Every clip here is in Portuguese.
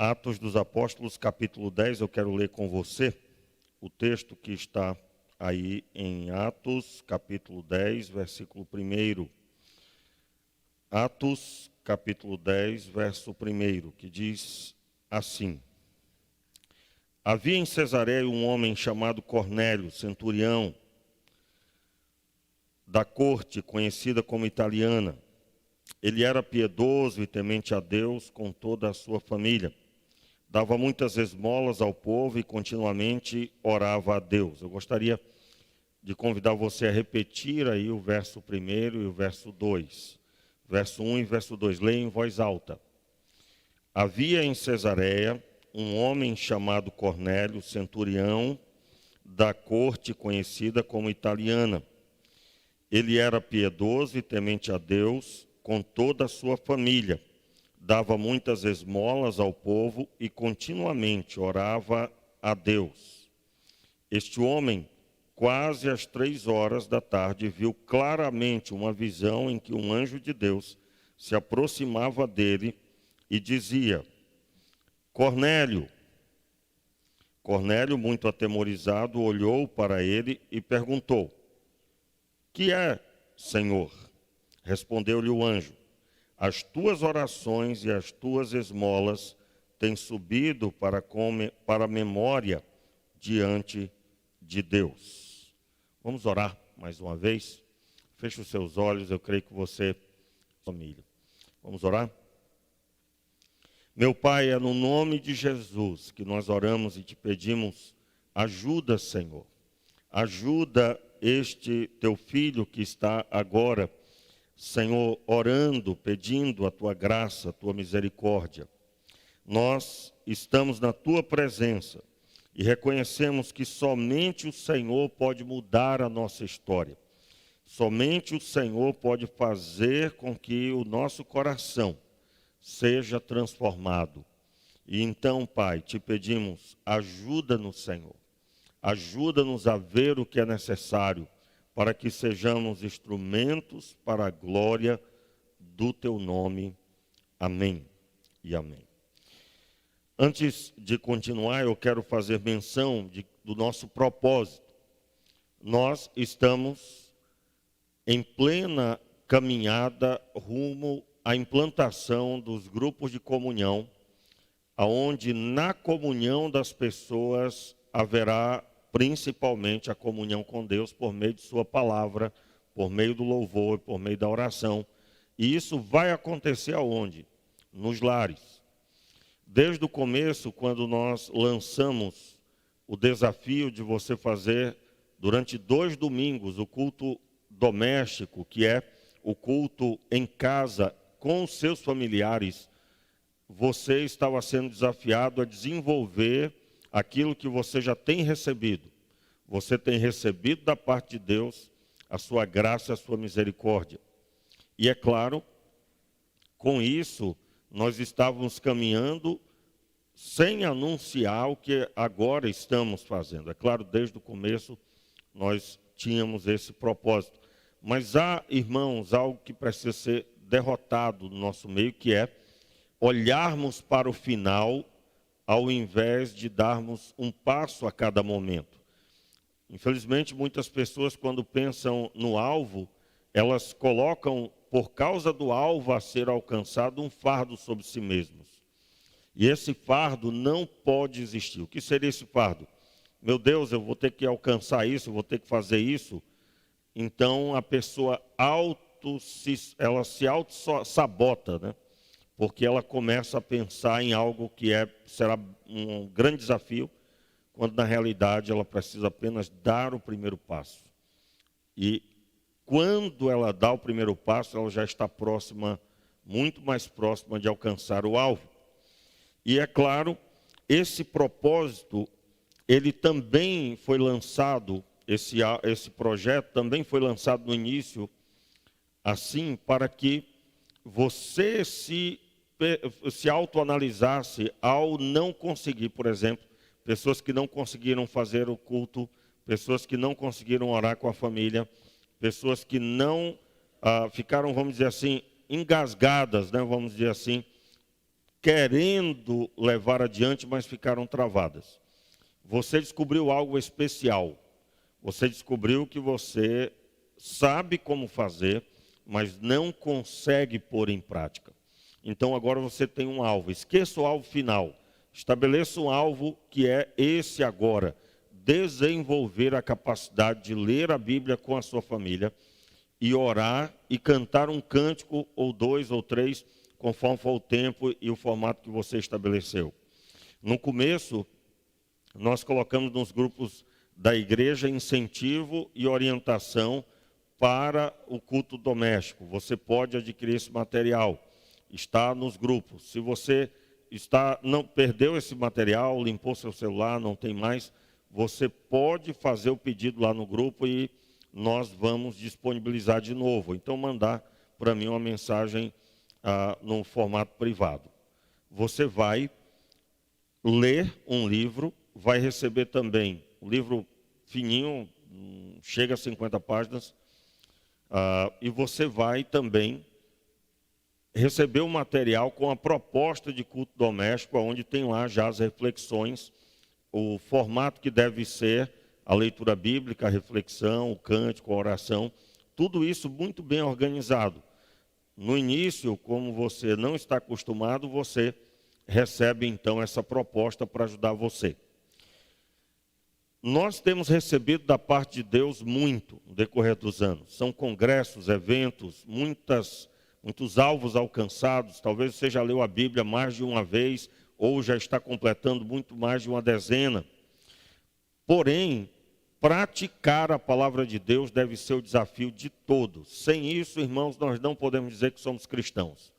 Atos dos Apóstolos, capítulo 10, eu quero ler com você o texto que está aí em Atos, capítulo 10, versículo 1. Atos, capítulo 10, verso 1, que diz assim: Havia em Cesareia um homem chamado Cornélio, centurião da corte, conhecida como italiana. Ele era piedoso e temente a Deus com toda a sua família. Dava muitas esmolas ao povo e continuamente orava a Deus. Eu gostaria de convidar você a repetir aí o verso 1 e o verso 2. Verso 1 e verso 2. Leia em voz alta. Havia em Cesareia um homem chamado Cornélio, centurião da corte conhecida como italiana. Ele era piedoso e temente a Deus com toda a sua família. Dava muitas esmolas ao povo e continuamente orava a Deus. Este homem, quase às 3 da tarde, viu claramente uma visão em que um anjo de Deus se aproximava dele e dizia: Cornélio. Cornélio, muito atemorizado, olhou para ele e perguntou: Que é, Senhor? Respondeu-lhe o anjo: As tuas orações e as tuas esmolas têm subido para a memória diante de Deus. Vamos orar mais uma vez? Feche os seus olhos, eu creio que você, família. Vamos orar? Meu Pai, é no nome de Jesus que nós oramos e te pedimos ajuda, Senhor. Ajuda este teu filho que está agora, Senhor, orando, pedindo a tua graça, a tua misericórdia. Nós estamos na tua presença e reconhecemos que somente o Senhor pode mudar a nossa história. Somente o Senhor pode fazer com que o nosso coração seja transformado. E então, Pai, te pedimos, ajuda-nos, Senhor. Ajuda-nos a ver o que é necessário para que sejamos instrumentos para a glória do teu nome. Amém e amém. Antes de continuar, eu quero fazer menção do nosso propósito. Nós estamos em plena caminhada rumo à implantação dos grupos de comunhão, onde na comunhão das pessoas haverá principalmente a comunhão com Deus por meio de sua palavra, por meio do louvor, por meio da oração. E isso vai acontecer aonde? Nos lares. Desde o começo, quando nós lançamos o desafio de você fazer durante 2 domingos o culto doméstico, que é o culto em casa com os seus familiares, você estava sendo desafiado a desenvolver aquilo que você já tem recebido. Você tem recebido da parte de Deus a sua graça, a sua misericórdia. E é claro, com isso, nós estávamos caminhando sem anunciar o que agora estamos fazendo. É claro, desde o começo nós tínhamos esse propósito. Mas há, irmãos, algo que precisa ser derrotado no nosso meio, que é olharmos para o final ao invés de darmos um passo a cada momento. Infelizmente, muitas pessoas, quando pensam no alvo, elas colocam, por causa do alvo a ser alcançado, um fardo sobre si mesmos. E esse fardo não pode existir. O que seria esse fardo? Meu Deus, eu vou ter que alcançar isso, eu vou ter que fazer isso. Então, a pessoa ela se auto-sabota, né? Porque ela começa a pensar em algo que será um grande desafio, quando na realidade ela precisa apenas dar o primeiro passo. E quando ela dá o primeiro passo, ela já está próxima, muito mais próxima de alcançar o alvo. E é claro, esse propósito, ele também foi lançado, esse projeto também foi lançado no início, assim, para que você se autoanalisasse ao não conseguir, por exemplo, pessoas que não conseguiram fazer o culto, pessoas que não conseguiram orar com a família, pessoas que não ficaram, vamos dizer assim, engasgadas, né, vamos dizer assim, querendo levar adiante, mas ficaram travadas. Você descobriu algo especial. Você descobriu que você sabe como fazer, mas não consegue pôr em prática. Então agora você tem um alvo. Esqueça o alvo final. Estabeleça um alvo que é esse agora. Desenvolver a capacidade de ler a Bíblia com a sua família e orar e cantar um cântico ou 2 ou 3, conforme for o tempo e o formato que você estabeleceu. No começo, nós colocamos nos grupos da igreja incentivo e orientação para o culto doméstico. Você pode adquirir esse material, está nos grupos. Se você não perdeu esse material, limpou seu celular, não tem mais, você pode fazer o pedido lá no grupo e nós vamos disponibilizar de novo. Então, mandar para mim uma mensagem no formato privado. Você vai ler um livro, vai receber também um livro fininho, chega a 50 páginas, e você vai também receber o material com a proposta de culto doméstico, onde tem lá já as reflexões, o formato que deve ser a leitura bíblica, a reflexão, o cântico, a oração, tudo isso muito bem organizado. No início, como você não está acostumado, você recebe então essa proposta para ajudar você. Nós temos recebido da parte de Deus muito no decorrer dos anos. São congressos, eventos, muitos alvos alcançados. Talvez você já leu a Bíblia mais de uma vez ou já está completando muito mais de uma dezena. Porém, praticar a palavra de Deus deve ser o desafio de todos. Sem isso, irmãos, nós não podemos dizer que somos cristãos.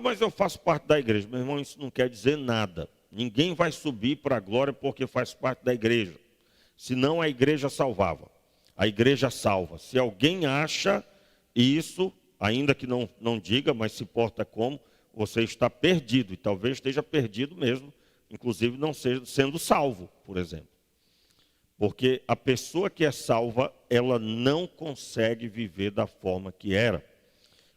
Mas eu faço parte da igreja. Meu irmão, isso não quer dizer nada. Ninguém vai subir para a glória porque faz parte da igreja. Senão a igreja salvava. A igreja salva. Se alguém acha isso, ainda que não diga, mas se porta como, você está perdido. E talvez esteja perdido mesmo, inclusive não seja sendo salvo, por exemplo. Porque a pessoa que é salva, ela não consegue viver da forma que era.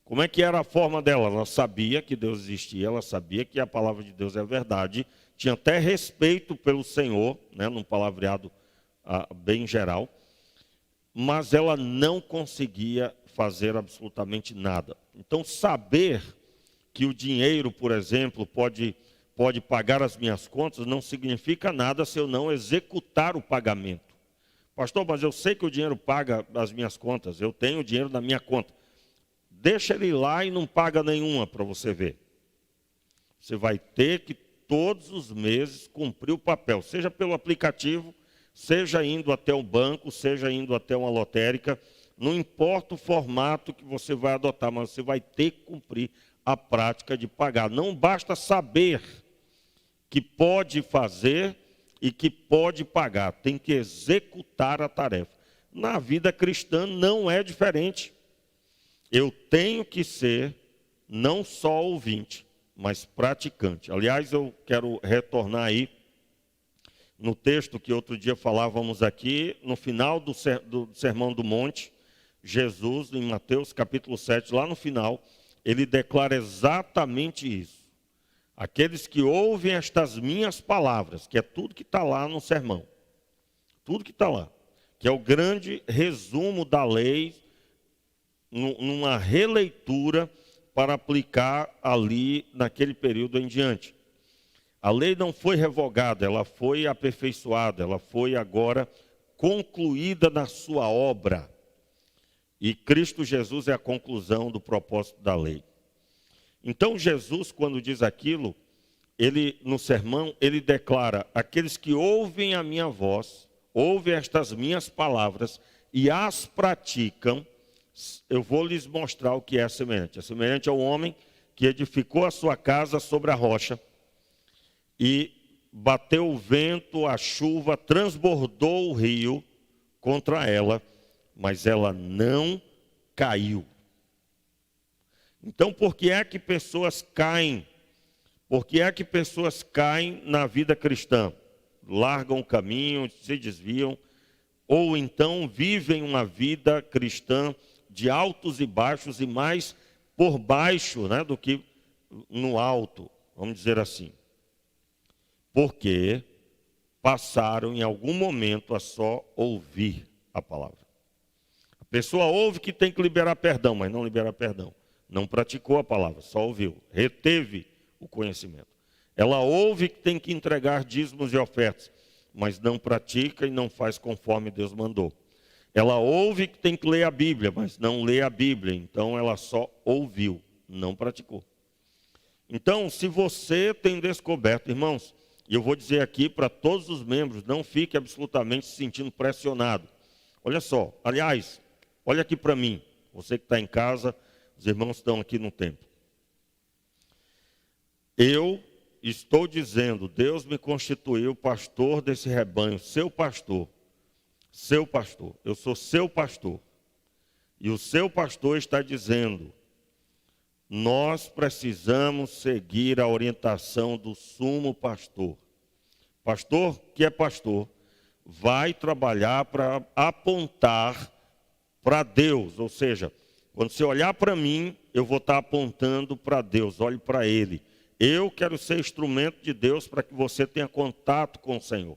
Como é que era a forma dela? Ela sabia que Deus existia, ela sabia que a palavra de Deus é verdade, tinha até respeito pelo Senhor, né, num palavreado bem geral, mas ela não conseguia fazer absolutamente nada. Então, saber que o dinheiro, por exemplo, pode pagar as minhas contas, não significa nada se eu não executar o pagamento. Pastor, mas eu sei que o dinheiro paga as minhas contas, eu tenho o dinheiro na minha conta. Deixa ele ir lá e não paga nenhuma para você ver. Você vai ter que todos os meses cumprir o papel, seja pelo aplicativo, seja indo até um banco, seja indo até uma lotérica, não importa o formato que você vai adotar, mas você vai ter que cumprir a prática de pagar. Não basta saber que pode fazer e que pode pagar, tem que executar a tarefa. Na vida cristã não é diferente. Eu tenho que ser não só ouvinte, mas praticante. Aliás, eu quero retornar aí no texto que outro dia falávamos aqui, no final do Sermão do Monte, Jesus, em Mateus capítulo 7, lá no final, ele declara exatamente isso. Aqueles que ouvem estas minhas palavras, que é tudo que está lá no sermão, tudo que está lá, que é o grande resumo da lei, numa releitura para aplicar ali naquele período em diante. A lei não foi revogada, ela foi aperfeiçoada, ela foi agora concluída na sua obra. E Cristo Jesus é a conclusão do propósito da lei. Então Jesus, quando diz aquilo, no sermão, ele declara: aqueles que ouvem a minha voz, ouvem estas minhas palavras e as praticam, eu vou lhes mostrar o que é semelhante. É semelhante ao homem que edificou a sua casa sobre a rocha e bateu o vento, a chuva, transbordou o rio contra ela, mas ela não caiu. Então, por que é que pessoas caem? Por que é que pessoas caem na vida cristã? Largam o caminho, se desviam, ou então vivem uma vida cristã de altos e baixos e mais por baixo, né, do que no alto. vamos dizer assim, porque passaram em algum momento a só ouvir a palavra. A pessoa ouve que tem que liberar perdão, mas não libera perdão. Não praticou a palavra, só ouviu, reteve o conhecimento. Ela ouve que tem que entregar dízimos e ofertas, mas não pratica e não faz conforme Deus mandou. Ela ouve que tem que ler a Bíblia, mas não lê a Bíblia, então ela só ouviu, não praticou. Então, se você tem descoberto, irmãos, e eu vou dizer aqui para todos os membros, não fique absolutamente se sentindo pressionado. Olha só, aliás, olha aqui para mim, você que está em casa, os irmãos estão aqui no templo. Eu estou dizendo, Deus me constituiu pastor desse rebanho, seu pastor, eu sou seu pastor. E o seu pastor está dizendo, nós precisamos seguir a orientação do sumo pastor. Pastor que é pastor, vai trabalhar para apontar para Deus, ou seja, quando você olhar para mim, eu vou estar apontando para Deus, olhe para Ele. Eu quero ser instrumento de Deus para que você tenha contato com o Senhor.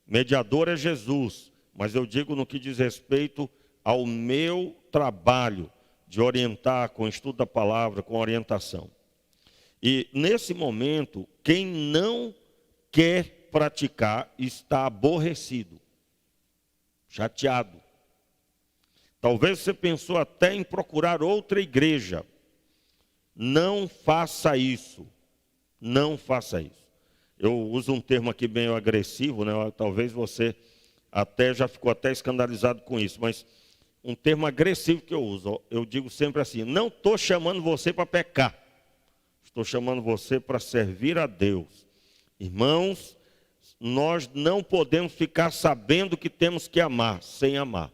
Mediador é Jesus, mas eu digo no que diz respeito ao meu trabalho de orientar com o estudo da palavra, com orientação. E nesse momento, quem não quer praticar está aborrecido, chateado. Talvez você pensou até em procurar outra igreja. Não faça isso. Não faça isso. Eu uso um termo aqui bem agressivo, né? Talvez você até já ficou até escandalizado com isso, mas um termo agressivo que eu uso, eu digo sempre assim, não estou chamando você para pecar, estou chamando você para servir a Deus. Irmãos, nós não podemos ficar sabendo que temos que amar, sem amar,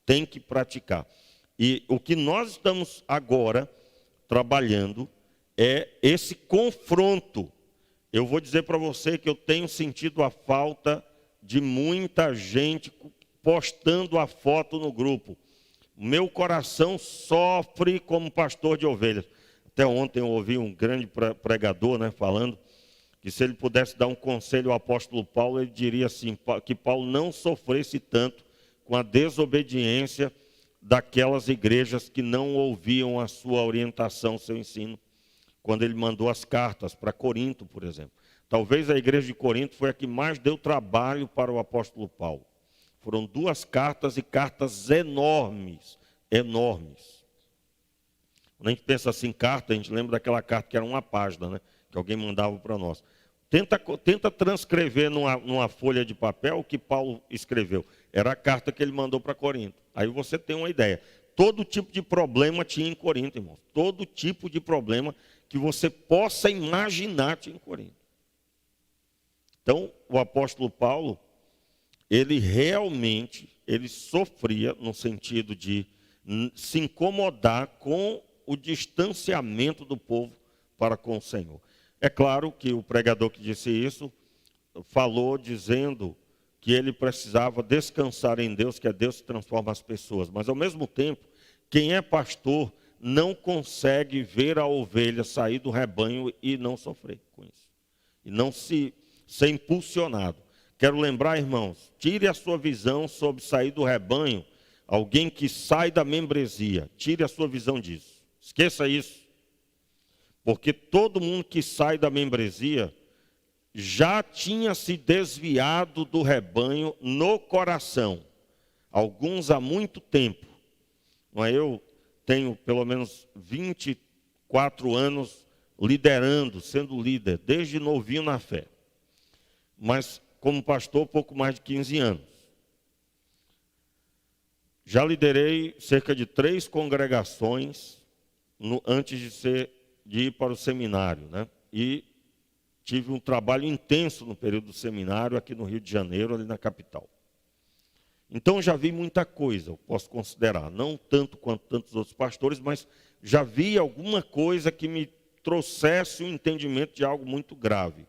tem que praticar. E o que nós estamos agora trabalhando é esse confronto. Eu vou dizer para você que eu tenho sentido a falta de muita gente postando a foto no grupo. Meu coração sofre como pastor de ovelhas. Até ontem eu ouvi um grande pregador, né, falando que se ele pudesse dar um conselho ao apóstolo Paulo, ele diria assim, que Paulo não sofresse tanto com a desobediência daquelas igrejas que não ouviam a sua orientação, seu ensino, quando ele mandou as cartas para Corinto, por exemplo. Talvez a igreja de Corinto foi a que mais deu trabalho para o apóstolo Paulo. Foram 2 cartas e cartas enormes, enormes. Quando a gente pensa assim, carta, a gente lembra daquela carta que era uma página, né, que alguém mandava para nós. Tenta transcrever numa folha de papel o que Paulo escreveu. Era a carta que ele mandou para Corinto. Aí você tem uma ideia. Todo tipo de problema tinha em Corinto, irmãos. Todo tipo de problema que você possa imaginar tinha em Corinto. Então, o apóstolo Paulo, ele realmente, ele sofria no sentido de se incomodar com o distanciamento do povo para com o Senhor. É claro que o pregador que disse isso falou dizendo que ele precisava descansar em Deus, que é Deus que transforma as pessoas. Mas ao mesmo tempo, quem é pastor não consegue ver a ovelha sair do rebanho e não sofrer com isso. E não ser impulsionado. Quero lembrar, irmãos, tire a sua visão sobre sair do rebanho, alguém que sai da membresia, tire a sua visão disso. Esqueça isso. Porque todo mundo que sai da membresia já tinha se desviado do rebanho no coração. Alguns há muito tempo. Mas eu tenho pelo menos 24 anos liderando, sendo líder, desde novinho na fé. Mas como pastor, pouco mais de 15 anos. Já liderei cerca de 3 congregações antes de ir para o seminário, né? E tive um trabalho intenso no período do seminário aqui no Rio de Janeiro, ali na capital. Então já vi muita coisa, eu posso considerar, não tanto quanto tantos outros pastores, mas já vi alguma coisa que me trouxesse um entendimento de algo muito grave.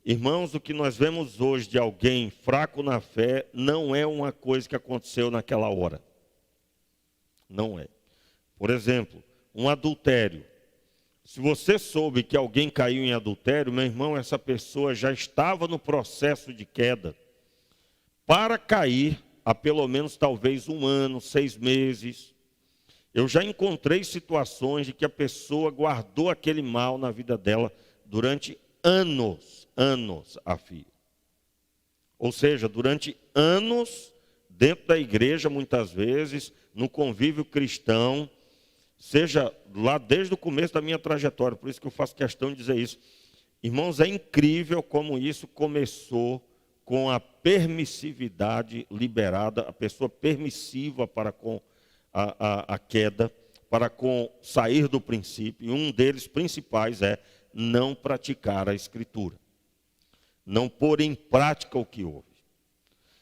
Irmãos, o que nós vemos hoje de alguém fraco na fé não é uma coisa que aconteceu naquela hora. Não é. Por exemplo, um adultério. Se você soube que alguém caiu em adultério, meu irmão, essa pessoa já estava no processo de queda para cair há pelo menos talvez 1 ano, 6 meses. Eu já encontrei situações de que a pessoa guardou aquele mal na vida dela durante anos a fio. Ou seja, durante anos, dentro da igreja, muitas vezes, no convívio cristão, seja lá desde o começo da minha trajetória, por isso que eu faço questão de dizer isso. Irmãos, é incrível como isso começou com a permissividade liberada, a pessoa permissiva para com a queda, para com sair do princípio, e um deles principais é não praticar a Escritura, não pôr em prática o que houve.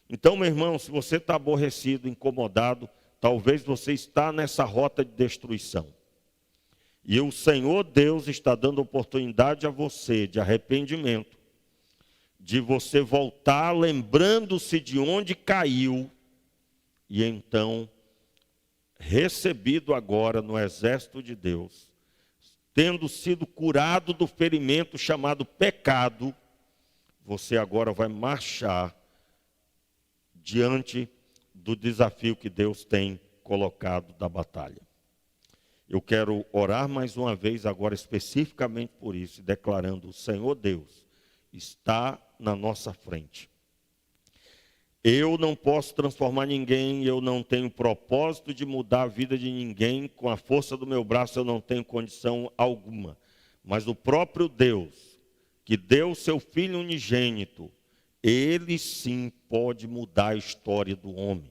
Então, meu irmão, se você está aborrecido, incomodado, talvez você está nessa rota de destruição. E o Senhor Deus está dando oportunidade a você de arrependimento, de você voltar lembrando-se de onde caiu, e então, recebido agora no exército de Deus, tendo sido curado do ferimento chamado pecado, você agora vai marchar diante do desafio que Deus tem colocado da batalha. Eu quero orar mais uma vez agora especificamente por isso, declarando: o Senhor Deus está na nossa frente. Eu não posso transformar ninguém, eu não tenho propósito de mudar a vida de ninguém, com a força do meu braço eu não tenho condição alguma. Mas o próprio Deus, que deu o seu Filho unigênito, Ele sim pode mudar a história do homem.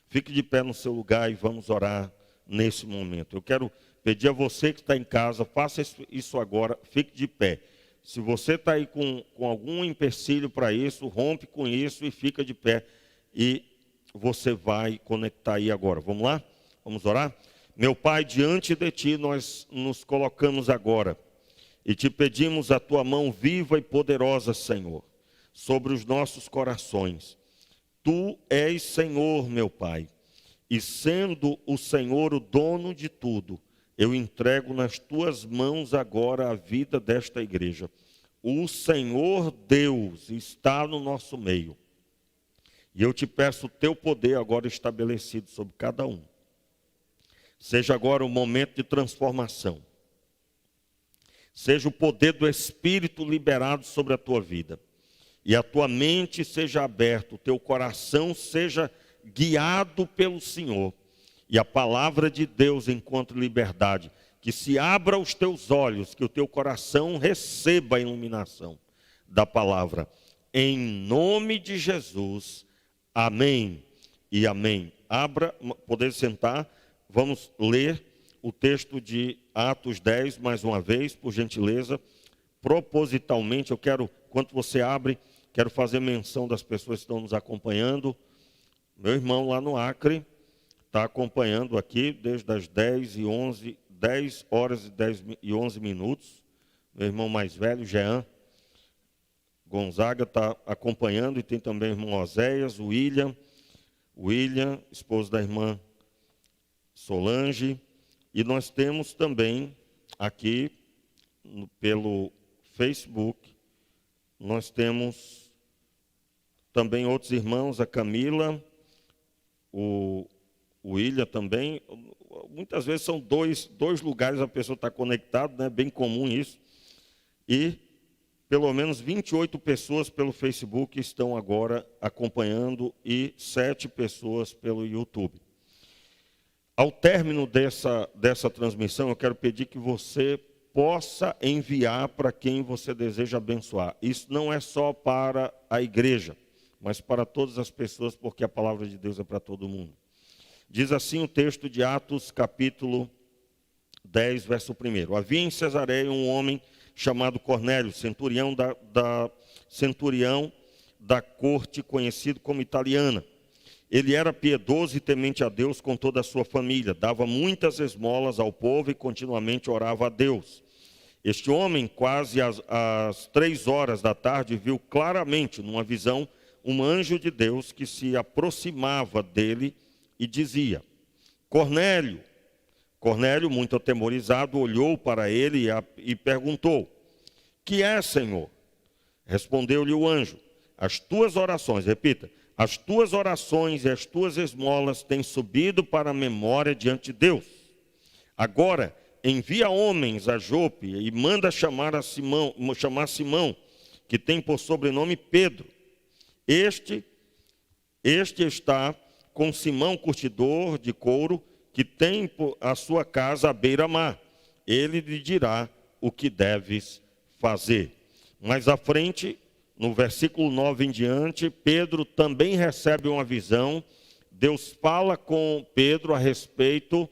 Fique de pé no seu lugar e vamos orar nesse momento. Eu quero pedir a você que está em casa, faça isso agora, fique de pé. Se você está aí com algum empecilho para isso, rompe com isso e fica de pé. E você vai conectar aí agora. Vamos lá? Vamos orar? Meu Pai, diante de Ti nós nos colocamos agora e Te pedimos a Tua mão viva e poderosa, Senhor, sobre os nossos corações. Tu és Senhor, meu Pai, e sendo o Senhor o dono de tudo, eu entrego nas Tuas mãos agora a vida desta igreja. O Senhor Deus está no nosso meio. E eu Te peço o Teu poder agora estabelecido sobre cada um. Seja agora o momento de transformação. Seja o poder do Espírito liberado sobre a tua vida. E a tua mente seja aberta, o teu coração seja guiado pelo Senhor. E a palavra de Deus encontre liberdade. Que se abra os teus olhos, que o teu coração receba a iluminação da palavra. Em nome de Jesus, amém e amém. Poder sentar, vamos ler o texto de Atos 10, mais uma vez, por gentileza. Propositalmente, eu quero, enquanto você abre, quero fazer menção das pessoas que estão nos acompanhando. Meu irmão lá no Acre está acompanhando aqui desde as 10 horas e 11 minutos. Meu irmão mais velho, Jean Gonzaga, está acompanhando, e tem também o irmão Oséias, o William, esposo da irmã Solange. E nós temos também aqui pelo Facebook, nós temos também outros irmãos, a Camila, o William também. Muitas vezes são dois lugares a pessoa está conectada, né? Bem comum isso. E pelo menos 28 pessoas pelo Facebook estão agora acompanhando e 7 pessoas pelo YouTube. Ao término dessa transmissão, eu quero pedir que você possa enviar para quem você deseja abençoar. Isso não é só para a igreja, mas para todas as pessoas, porque a palavra de Deus é para todo mundo. Diz assim o texto de Atos, capítulo 10, verso 1. Havia em Cesareia um homem chamado Cornélio, centurião da corte, conhecido como italiana. Ele era piedoso e temente a Deus com toda a sua família, dava muitas esmolas ao povo e continuamente orava a Deus. Este homem, quase às 3 horas da tarde, viu claramente, numa visão, um anjo de Deus que se aproximava dele e dizia: Cornélio. Cornélio, muito atemorizado, olhou para ele e perguntou: que é, Senhor? Respondeu-lhe o anjo: as tuas orações, repita, as tuas orações e as tuas esmolas têm subido para a memória diante de Deus. Agora, envia homens a Jope e manda chamar Simão, que tem por sobrenome Pedro. Este está com Simão, curtidor de couro, que tem a sua casa à beira-mar. Ele lhe dirá o que deves fazer. Mais à frente, no versículo 9 em diante, Pedro também recebe uma visão. Deus fala com Pedro a respeito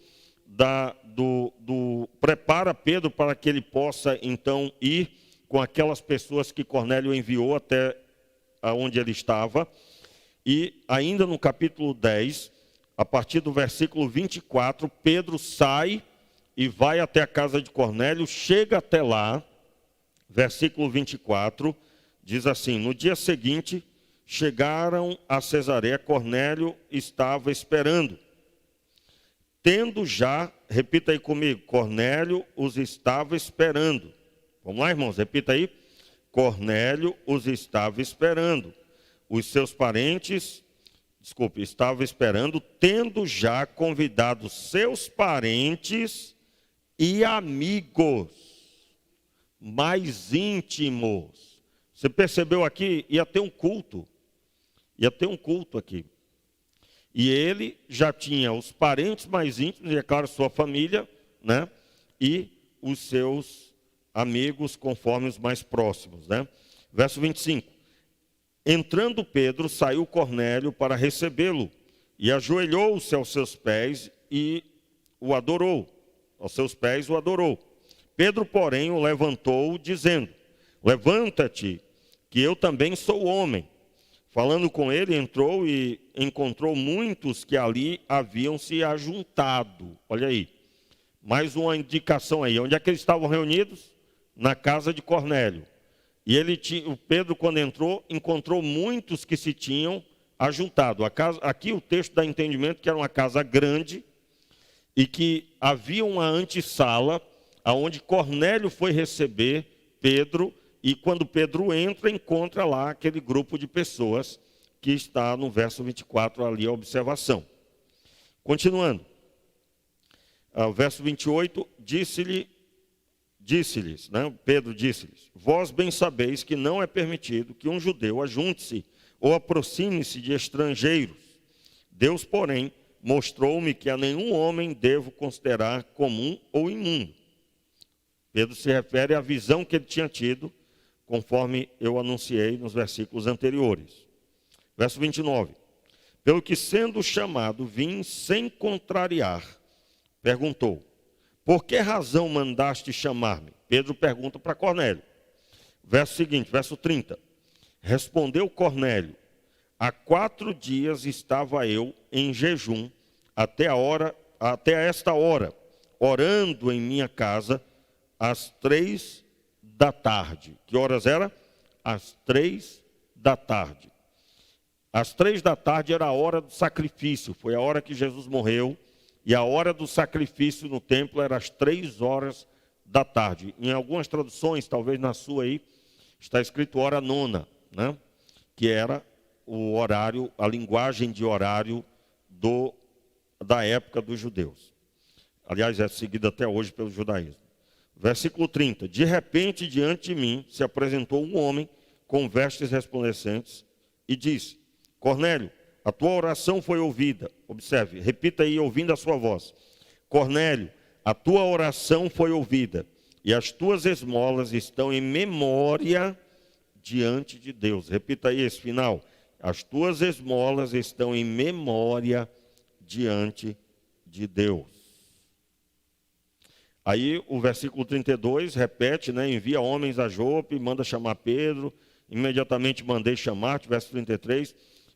prepara Pedro para que ele possa então ir com aquelas pessoas que Cornélio enviou até onde ele estava. E ainda no capítulo 10, a partir do versículo 24, Pedro sai e vai até a casa de Cornélio, chega até lá, versículo 24, diz assim: no dia seguinte, chegaram a Cesareia, Cornélio estava esperando. Tendo já, repita aí comigo, Cornélio os estava esperando. Vamos lá, irmãos, repita aí. Cornélio os estava esperando. Os seus parentes, estava esperando, tendo já convidado seus parentes e amigos mais íntimos. Você percebeu aqui? Ia ter um culto aqui. E ele já tinha os parentes mais íntimos, e é claro, sua família, né? E os seus amigos conforme os mais próximos, né? Verso 25. Entrando Pedro, saiu Cornélio para recebê-lo, e ajoelhou-se aos seus pés e o adorou. Aos seus pés o adorou. Pedro, porém, o levantou, dizendo: levanta-te, que eu também sou homem. Falando com ele, entrou e encontrou muitos que ali haviam se ajuntado. Olha aí, mais uma indicação aí. Onde é que eles estavam reunidos? Na casa de Cornélio. E o Pedro, quando entrou, encontrou muitos que se tinham ajuntado. Aqui o texto dá entendimento que era uma casa grande e que havia uma antessala aonde Cornélio foi receber Pedro. E quando Pedro encontra lá aquele grupo de pessoas que está no verso 24 ali a observação. Continuando. O verso 28, disse-lhes, né? Pedro disse-lhes: vós bem sabeis que não é permitido que um judeu ajunte-se ou aproxime-se de estrangeiros. Deus, porém, mostrou-me que a nenhum homem devo considerar comum ou imundo. Pedro se refere à visão que ele tinha tido, conforme eu anunciei nos versículos anteriores. Verso 29. Pelo que, sendo chamado, vim sem contrariar, perguntou: por que razão mandaste chamar-me? Pedro pergunta para Cornélio. Verso seguinte, verso 30. Respondeu Cornélio: há 4 dias estava eu em jejum, até esta hora, orando em minha casa, às 3 da tarde. Que horas era? Às 3 da tarde. Às 3 da tarde era a hora do sacrifício. Foi a hora que Jesus morreu. E a hora do sacrifício no templo era às 3 horas da tarde. Em algumas traduções, talvez na sua aí, está escrito hora nona, né? Que era o horário, a linguagem de horário da época dos judeus. Aliás, é seguida até hoje pelo judaísmo. Versículo 30. De repente, diante de mim, se apresentou um homem com vestes resplandecentes e disse: Cornélio, a tua oração foi ouvida. Observe, repita aí, ouvindo a sua voz. Cornélio, a tua oração foi ouvida, e as tuas esmolas estão em memória diante de Deus. Repita aí esse final. As tuas esmolas estão em memória diante de Deus. Aí o versículo 32 repete, né? Envia homens a Jope, manda chamar Pedro. Imediatamente mandei chamar, verso 33.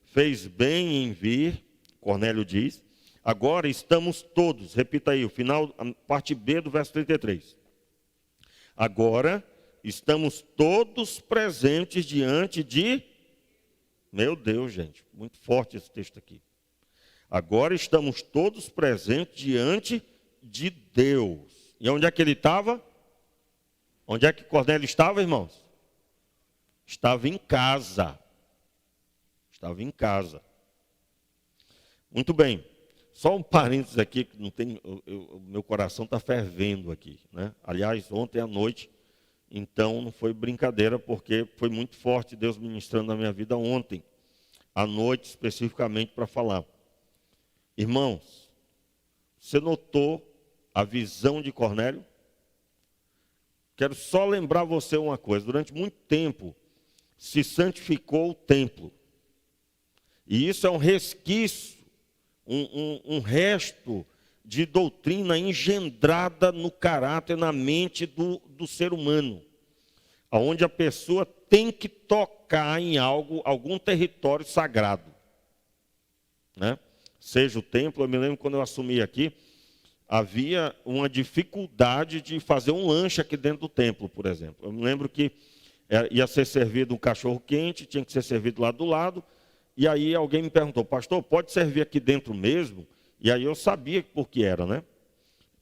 Fez bem em vir, Cornélio diz. Agora estamos todos, repita aí, o final, a parte B do verso 33. Agora estamos todos presentes diante de... Meu Deus, gente, muito forte esse texto aqui. Agora estamos todos presentes diante de Deus. E onde é que ele estava? Onde é que Cornélio estava, irmãos? Estava em casa. Estava em casa. Muito bem. Só um parênteses aqui, que não tem, o meu coração está fervendo aqui, né? Aliás, ontem à noite, então não foi brincadeira, porque foi muito forte Deus ministrando na minha vida ontem, à noite especificamente para falar. Irmãos, você notou a visão de Cornélio? Quero só lembrar você uma coisa, durante muito tempo se santificou o templo. E isso é um resquício, um resto de doutrina engendrada no caráter, na mente do ser humano, onde a pessoa tem que tocar em algo, algum território sagrado, né? Seja o templo. Eu me lembro quando eu assumi aqui, havia uma dificuldade de fazer um lanche aqui dentro do templo, por exemplo. Eu me lembro que ia ser servido um cachorro quente, tinha que ser servido lá do lado. E aí alguém me perguntou: pastor, pode servir aqui dentro mesmo? E aí eu sabia por que era, né?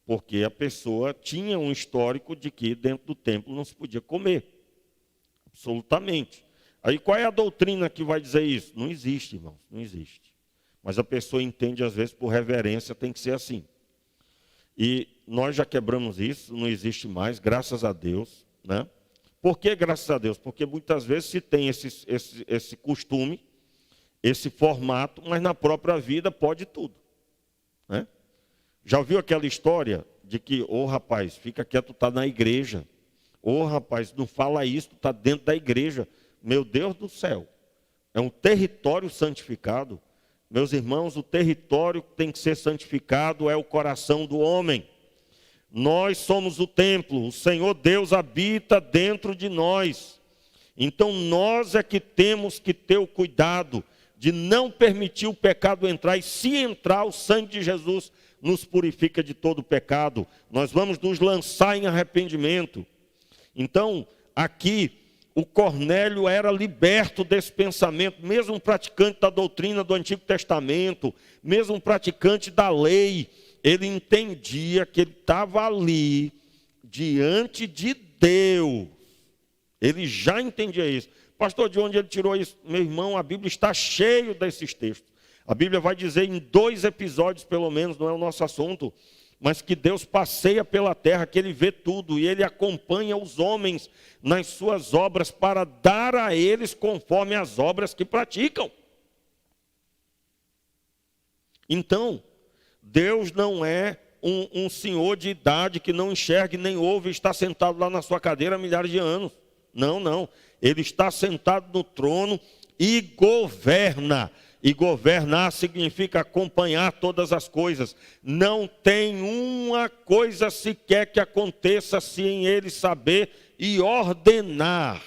Porque a pessoa tinha um histórico de que dentro do templo não se podia comer. Absolutamente. Aí qual é a doutrina que vai dizer isso? Não existe, irmãos, não existe. Mas a pessoa entende, às vezes, por reverência, tem que ser assim. E nós já quebramos isso, não existe mais, graças a Deus, né? Por que graças a Deus? Porque muitas vezes se tem esse costume, esse formato, mas na própria vida pode tudo, né? Já ouviu aquela história de que, rapaz, fica quieto, tu está na igreja. Rapaz, não fala isso, tu está dentro da igreja. Meu Deus do céu, é um território santificado. Meus irmãos, o território que tem que ser santificado é o coração do homem. Nós somos o templo, o Senhor Deus habita dentro de nós. Então nós é que temos que ter o cuidado de não permitir o pecado entrar, e se entrar, o sangue de Jesus nos purifica de todo pecado. Nós vamos nos lançar em arrependimento. Então, aqui, o Cornélio era liberto desse pensamento, mesmo um praticante da doutrina do Antigo Testamento, mesmo um praticante da lei, ele entendia que ele estava ali, diante de Deus. Ele já entendia isso. Pastor, de onde ele tirou isso? Meu irmão, a Bíblia está cheia desses textos. A Bíblia vai dizer em 2 episódios, pelo menos, não é o nosso assunto, mas que Deus passeia pela terra, que Ele vê tudo, e Ele acompanha os homens nas suas obras para dar a eles conforme as obras que praticam. Então, Deus não é um senhor de idade que não enxerga e nem ouve e está sentado lá na sua cadeira há milhares de anos. Não, não. Ele está sentado no trono e governa. E governar significa acompanhar todas as coisas. Não tem uma coisa sequer que aconteça sem Ele saber e ordenar.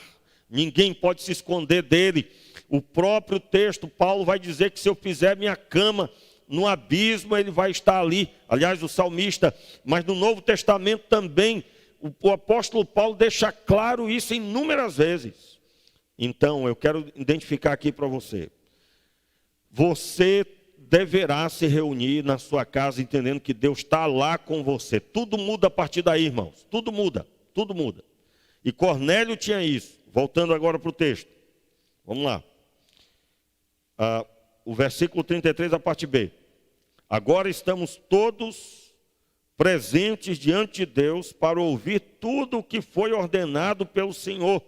Ninguém pode se esconder dele. O próprio texto, Paulo vai dizer que se eu fizer minha cama no abismo, Ele vai estar ali. Aliás, o salmista, mas no Novo Testamento também, o apóstolo Paulo deixa claro isso inúmeras vezes. Então, eu quero identificar aqui para você. Você deverá se reunir na sua casa entendendo que Deus está lá com você. Tudo muda a partir daí, irmãos. Tudo muda, tudo muda. E Cornélio tinha isso. Voltando agora para o texto. Vamos lá. O versículo 33, a parte B. Agora estamos todos presentes diante de Deus para ouvir tudo o que foi ordenado pelo Senhor.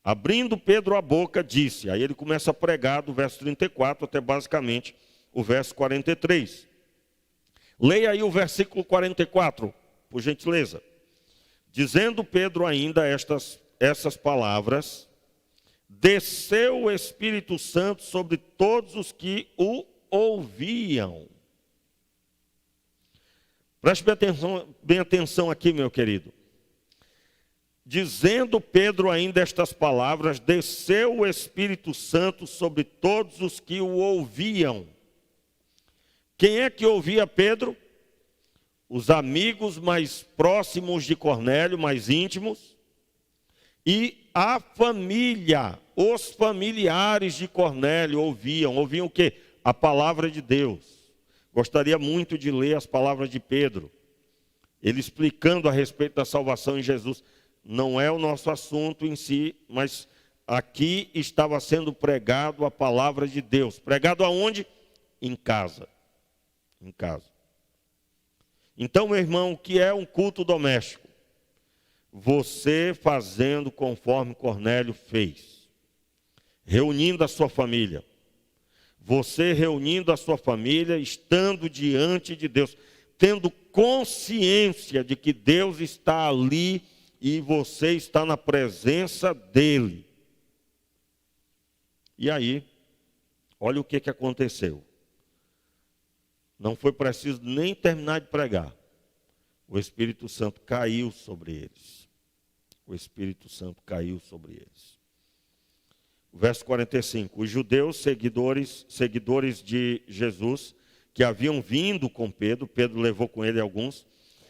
Abrindo Pedro a boca, disse. Aí ele começa a pregar do verso 34 até basicamente o verso 43. Leia aí o versículo 44, por gentileza. Dizendo Pedro ainda essas palavras, desceu o Espírito Santo sobre todos os que o ouviam. Preste bem atenção aqui, meu querido. Dizendo Pedro ainda estas palavras, desceu o Espírito Santo sobre todos os que o ouviam. Quem é que ouvia Pedro? Os amigos mais próximos de Cornélio, mais íntimos, e a família, os familiares de Cornélio ouviam. Ouviam o quê? A palavra de Deus. gostaria muito de ler as palavras de Pedro, ele explicando a respeito da salvação em Jesus. Não é o nosso assunto em si, mas aqui estava sendo pregado a palavra de Deus. Pregado aonde? Em casa. Em casa. Então, meu irmão, o que é um culto doméstico? Você fazendo conforme Cornélio fez. Reunindo a sua família. Você reunindo a sua família, estando diante de Deus. Tendo consciência de que Deus está ali e você está na presença dele. E aí, olha o que aconteceu. Não foi preciso nem terminar de pregar. O Espírito Santo caiu sobre eles. O Espírito Santo caiu sobre eles. Verso 45. Os judeus, seguidores de Jesus, que haviam vindo com Pedro, Pedro levou com ele alguns,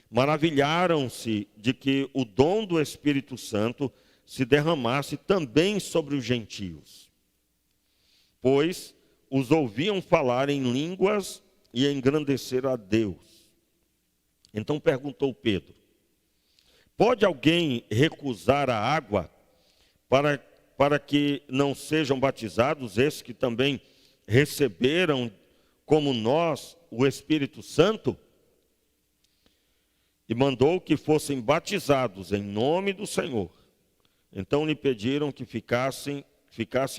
maravilharam-se de que o dom do Espírito Santo se derramasse também sobre os gentios, pois os ouviam falar em línguas e engrandecer a Deus. Então perguntou Pedro: pode alguém recusar a água para que não sejam batizados esses que também receberam, como nós, o Espírito Santo? E mandou que fossem batizados em nome do Senhor. Então lhe pediram que ficasse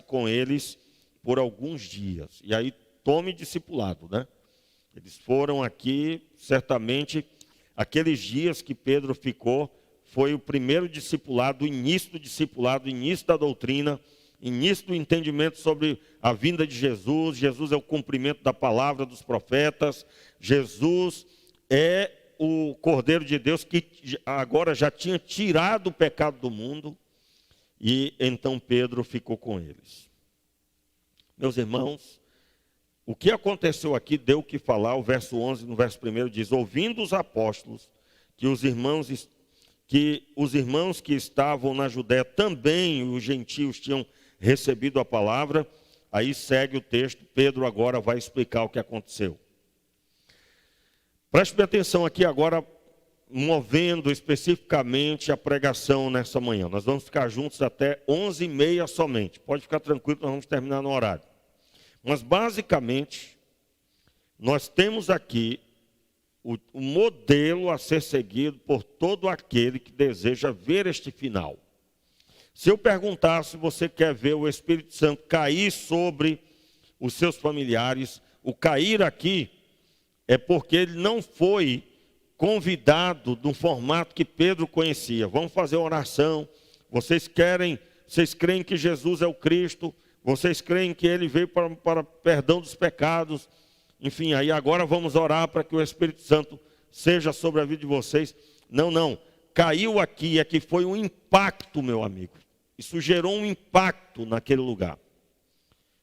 com eles por alguns dias. E aí tome discipulado, né? Eles foram aqui, certamente, aqueles dias que Pedro ficou, foi o primeiro discipulado, o início do discipulado, o início da doutrina, início do entendimento sobre a vinda de Jesus. Jesus é o cumprimento da palavra dos profetas. Jesus é o Cordeiro de Deus que agora já tinha tirado o pecado do mundo. E então Pedro ficou com eles. Meus irmãos, o que aconteceu aqui deu o que falar. O verso 11, no verso 1 diz: ouvindo os apóstolos que os irmãos que estavam na Judéia, também os gentios, tinham recebido a palavra. Aí segue o texto, Pedro agora vai explicar o que aconteceu. Preste atenção aqui agora, movendo especificamente a pregação nessa manhã. Nós vamos ficar juntos até 11h30 somente. Pode ficar tranquilo, nós vamos terminar no horário. Mas basicamente, nós temos aqui o modelo a ser seguido por todo aquele que deseja ver este final. Se eu perguntar se você quer ver o Espírito Santo cair sobre os seus familiares, o cair aqui é porque ele não foi convidado do formato que Pedro conhecia. Vamos fazer uma oração. Vocês creem que Jesus é o Cristo? Vocês creem que ele veio para perdão dos pecados? Enfim, aí agora vamos orar para que o Espírito Santo seja sobre a vida de vocês. Não. Caiu aqui, é que foi um impacto, meu amigo. Isso gerou um impacto naquele lugar.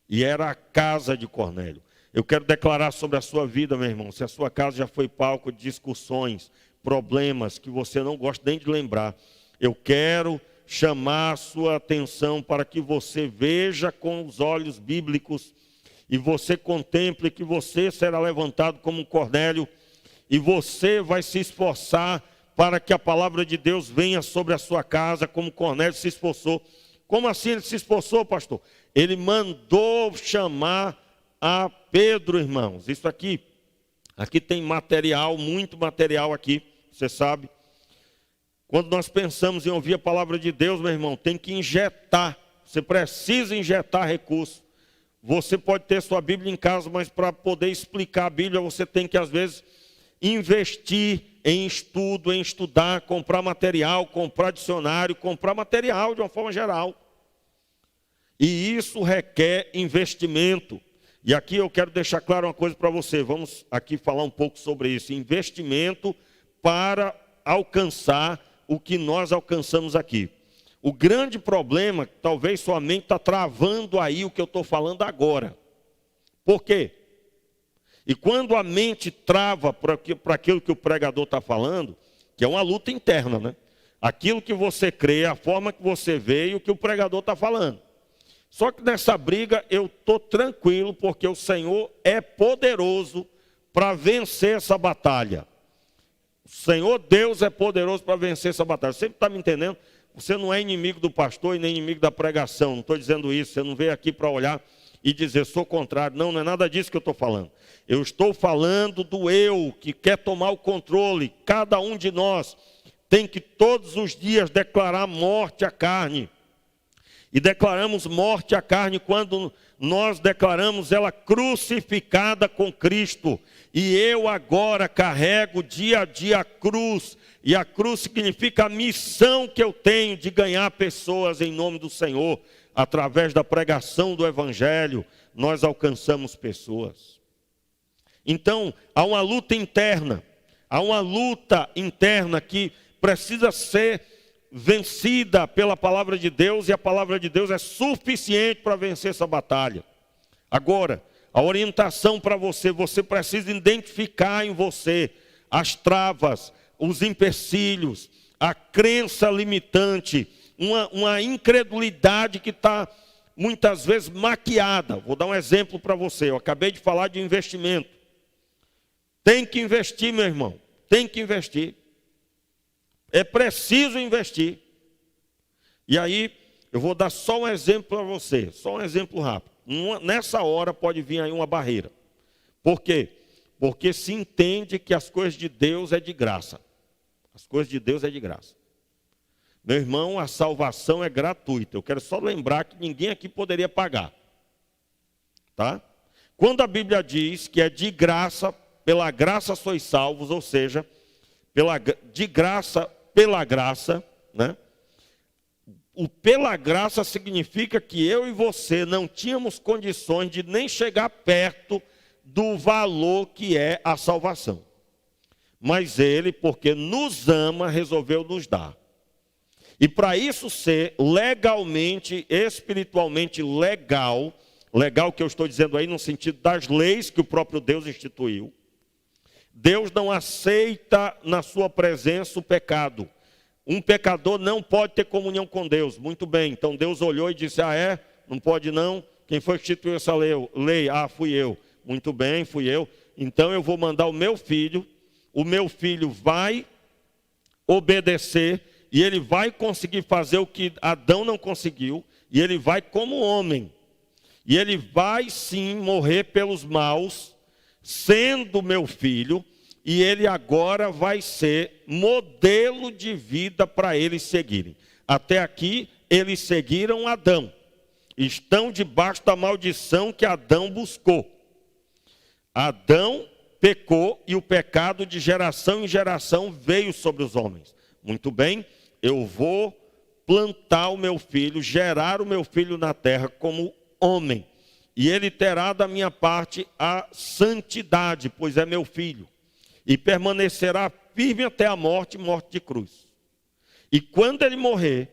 E era a casa de Cornélio. Eu quero declarar sobre a sua vida, meu irmão, se a sua casa já foi palco de discussões, problemas que você não gosta nem de lembrar, eu quero chamar a sua atenção para que você veja com os olhos bíblicos e você contemple que você será levantado como um Cornélio e você vai se esforçar para que a palavra de Deus venha sobre a sua casa como Cornélio se esforçou. Como assim ele se esforçou, pastor? Ele mandou chamar a Pedro, irmãos. Isso aqui tem material, muito material aqui, você sabe. Quando nós pensamos em ouvir a palavra de Deus, meu irmão, tem que injetar. Você precisa injetar recurso. Você pode ter sua Bíblia em casa, mas para poder explicar a Bíblia, você tem que, às vezes, investir em estudo, em estudar, comprar material, comprar dicionário, comprar material de uma forma geral. E isso requer investimento. E aqui eu quero deixar claro uma coisa para você. Vamos aqui falar um pouco sobre isso. Investimento para alcançar o que nós alcançamos aqui. O grande problema, talvez sua mente está travando aí o que eu estou falando agora. Por quê? E quando a mente trava para aquilo que o pregador está falando, que é uma luta interna, né? Aquilo que você crê, a forma que você vê e o que o pregador está falando. Só que nessa briga eu estou tranquilo, porque o Senhor é poderoso para vencer essa batalha. O Senhor Deus é poderoso para vencer essa batalha. Você está me entendendo? Você não é inimigo do pastor e nem inimigo da pregação. Não estou dizendo isso. Você não veio aqui para olhar e dizer, sou contrário. Não, não é nada disso que eu estou falando. Eu estou falando do eu, que quer tomar o controle. Cada um de nós tem que todos os dias declarar morte à carne. E declaramos morte à carne quando nós declaramos ela crucificada com Cristo. E eu agora carrego dia a dia a cruz. E a cruz significa a missão que eu tenho de ganhar pessoas em nome do Senhor. Através da pregação do Evangelho, nós alcançamos pessoas. Então, há uma luta interna. Há uma luta interna que precisa ser vencida pela palavra de Deus, e a palavra de Deus é suficiente para vencer essa batalha. Agora, a orientação para você, você precisa identificar em você as travas, os empecilhos, a crença limitante, uma incredulidade que está muitas vezes maquiada. Vou dar um exemplo para você, eu acabei de falar de investimento. Tem que investir, meu irmão, tem que investir. É preciso investir. E aí, eu vou dar só um exemplo para você, só um exemplo rápido. Nessa hora pode vir aí uma barreira. Por quê? Porque se entende que as coisas de Deus é de graça. As coisas de Deus é de graça. Meu irmão, a salvação é gratuita. Eu quero só lembrar que ninguém aqui poderia pagar. Tá? Quando a Bíblia diz que é de graça, pela graça sois salvos, ou seja, de graça, pela graça, né? O pela graça significa que eu e você não tínhamos condições de nem chegar perto do valor que é a salvação. Mas Ele, porque nos ama, resolveu nos dar. E para isso ser legalmente, espiritualmente legal que eu estou dizendo aí no sentido das leis que o próprio Deus instituiu, Deus não aceita na sua presença o pecado. Um pecador não pode ter comunhão com Deus. Muito bem, então Deus olhou e disse, não pode não? Quem foi que instituiu essa lei? Fui eu. Muito bem, fui eu. Então eu vou mandar o meu filho vai obedecer, e ele vai conseguir fazer o que Adão não conseguiu, e ele vai como homem. E ele vai sim morrer pelos maus, sendo meu filho, e ele agora vai ser modelo de vida para eles seguirem. Até aqui, eles seguiram Adão. Estão debaixo da maldição que Adão buscou. Adão pecou e o pecado de geração em geração veio sobre os homens. Muito bem, eu vou plantar o meu filho, gerar o meu filho na terra como homem. E ele terá da minha parte a santidade, pois é meu filho. E permanecerá firme até a morte, morte de cruz. E quando ele morrer,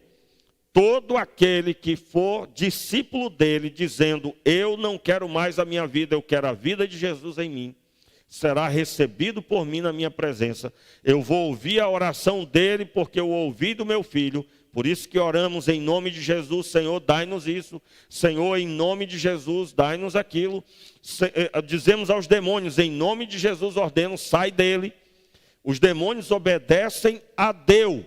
todo aquele que for discípulo dele, dizendo, eu não quero mais a minha vida, eu quero a vida de Jesus em mim, será recebido por mim na minha presença. Eu vou ouvir a oração dele, porque eu ouvi do meu filho. Por isso que oramos em nome de Jesus, Senhor, dai-nos isso. Senhor, em nome de Jesus, dai-nos aquilo. Dizemos aos demônios, em nome de Jesus, ordeno, sai dele. Os demônios obedecem a Deus.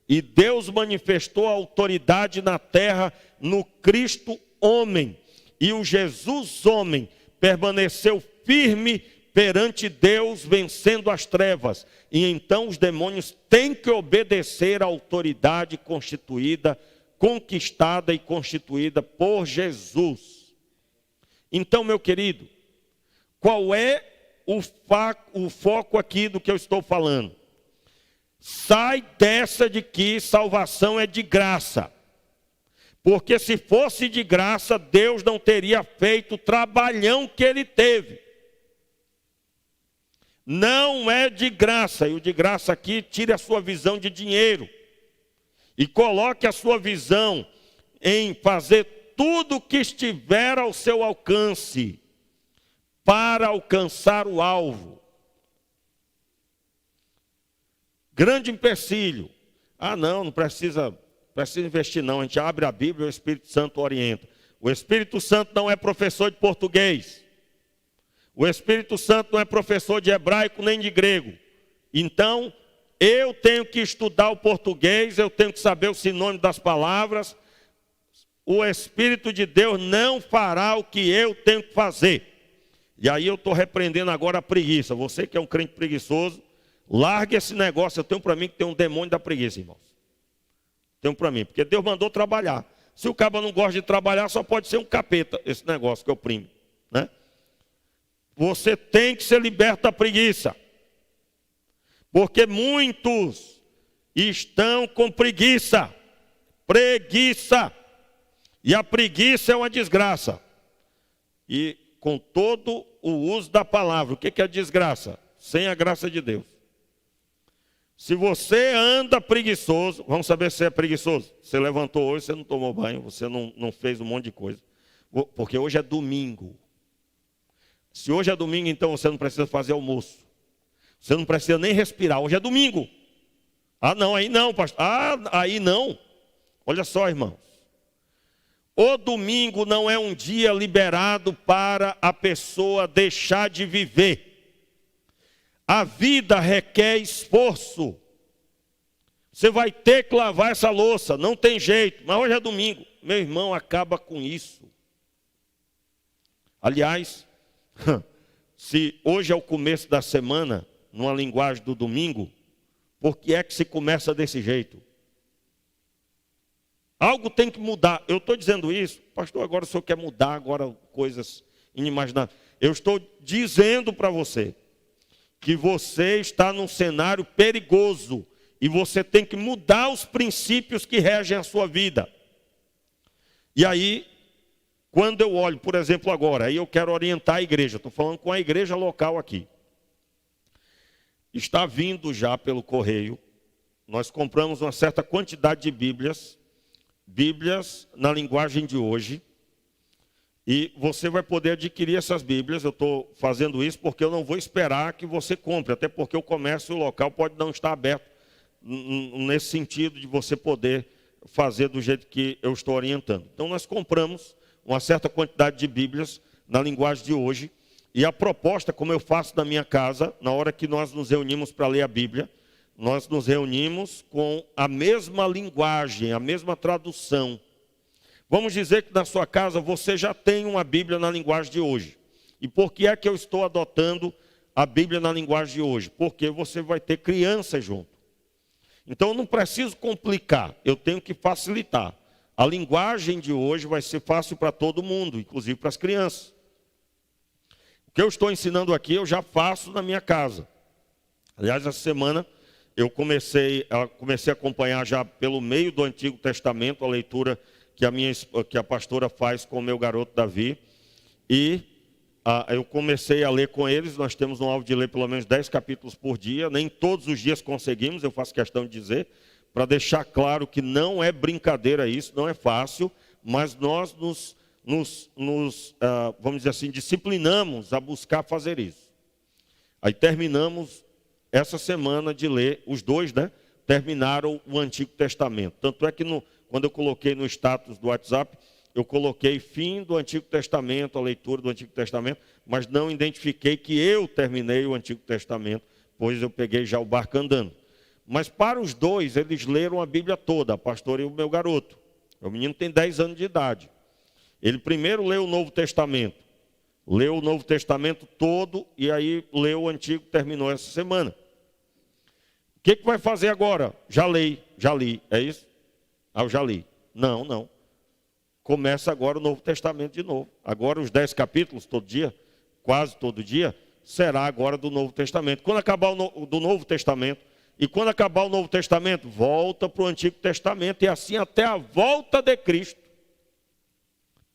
E Deus manifestou a autoridade na terra no Cristo homem. E o Jesus homem permaneceu firme perante Deus, vencendo as trevas. E então os demônios têm que obedecer à autoridade constituída, conquistada e constituída por Jesus. Então, meu querido, qual é o foco aqui do que eu estou falando? Sai dessa de que salvação é de graça. Porque se fosse de graça, Deus não teria feito o trabalhão que ele teve. Não é de graça, e o de graça aqui, tire a sua visão de dinheiro e coloque a sua visão em fazer tudo o que estiver ao seu alcance para alcançar o alvo. Grande empecilho. Não precisa investir não, a gente abre a Bíblia e o Espírito Santo orienta. O Espírito Santo não é professor de português. O Espírito Santo não é professor de hebraico nem de grego. Então, eu tenho que estudar o português, eu tenho que saber o sinônimo das palavras. O Espírito de Deus não fará o que eu tenho que fazer. E aí eu estou repreendendo agora a preguiça. Você que é um crente preguiçoso, largue esse negócio. Eu tenho para mim que tem um demônio da preguiça, irmãos. Tenho para mim, porque Deus mandou trabalhar. Se o cabo não gosta de trabalhar, só pode ser um capeta, esse negócio que eu oprime, né? Você tem que ser liberto da preguiça. Porque muitos estão com preguiça. Preguiça. E a preguiça é uma desgraça. E com todo o uso da palavra, o que é desgraça? Sem a graça de Deus. Se você anda preguiçoso, vamos saber se é preguiçoso. Você levantou hoje, você não tomou banho, você não fez um monte de coisa. Porque hoje é domingo. Se hoje é domingo, então você não precisa fazer almoço. Você não precisa nem respirar, hoje é domingo. Ah não, aí não, pastor. Ah, aí não. Olha só, irmãos. O domingo não é um dia liberado para a pessoa deixar de viver. A vida requer esforço. Você vai ter que lavar essa louça, não tem jeito, mas hoje é domingo. Meu irmão, acaba com isso. Aliás, se hoje é o começo da semana, numa linguagem do domingo, por que é que se começa desse jeito? Algo tem que mudar. Eu estou dizendo isso, pastor, agora o senhor quer mudar agora coisas inimagináveis. Eu estou dizendo para você que você está num cenário perigoso e você tem que mudar os princípios que regem a sua vida. E aí, quando eu olho, por exemplo, agora, aí eu quero orientar a igreja, estou falando com a igreja local aqui. Está vindo já pelo correio, nós compramos uma certa quantidade de Bíblias na linguagem de hoje, e você vai poder adquirir essas Bíblias. Eu estou fazendo isso porque eu não vou esperar que você compre, até porque o comércio local pode não estar aberto nesse sentido de você poder fazer do jeito que eu estou orientando. Então nós compramos uma certa quantidade de Bíblias na linguagem de hoje, e a proposta, como eu faço na minha casa, na hora que nós nos reunimos para ler a Bíblia, nós nos reunimos com a mesma linguagem, a mesma tradução. Vamos dizer que na sua casa você já tem uma Bíblia na linguagem de hoje. E por que é que eu estou adotando a Bíblia na linguagem de hoje? Porque você vai ter crianças junto. Então eu não preciso complicar, eu tenho que facilitar. A linguagem de hoje vai ser fácil para todo mundo, inclusive para as crianças. O que eu estou ensinando aqui eu já faço na minha casa. Aliás, essa semana eu comecei a acompanhar já pelo meio do Antigo Testamento a leitura que a pastora faz com o meu garoto Davi. E eu comecei a ler com eles. Nós temos um alvo de ler pelo menos 10 capítulos por dia. Nem todos os dias conseguimos, eu faço questão de dizer, para deixar claro que não é brincadeira isso, não é fácil, mas nós vamos dizer assim, disciplinamos a buscar fazer isso. Aí terminamos essa semana de ler, os dois, né? Terminaram o Antigo Testamento. Tanto é que quando eu coloquei no status do WhatsApp, eu coloquei fim do Antigo Testamento, a leitura do Antigo Testamento, mas não identifiquei que eu terminei o Antigo Testamento, pois eu peguei já o barco andando. Mas para os dois, eles leram a Bíblia toda, a pastora e o meu garoto. O menino tem 10 anos de idade. Ele primeiro leu o Novo Testamento. Leu o Novo Testamento todo e aí leu o Antigo, terminou essa semana. O que vai fazer agora? Já li, é isso? Eu já li. Não. Começa agora o Novo Testamento de novo. Agora os 10 capítulos todo dia, quase todo dia, será agora do Novo Testamento. Quando acabar do Novo Testamento, e quando acabar o Novo Testamento, volta para o Antigo Testamento, e assim até a volta de Cristo.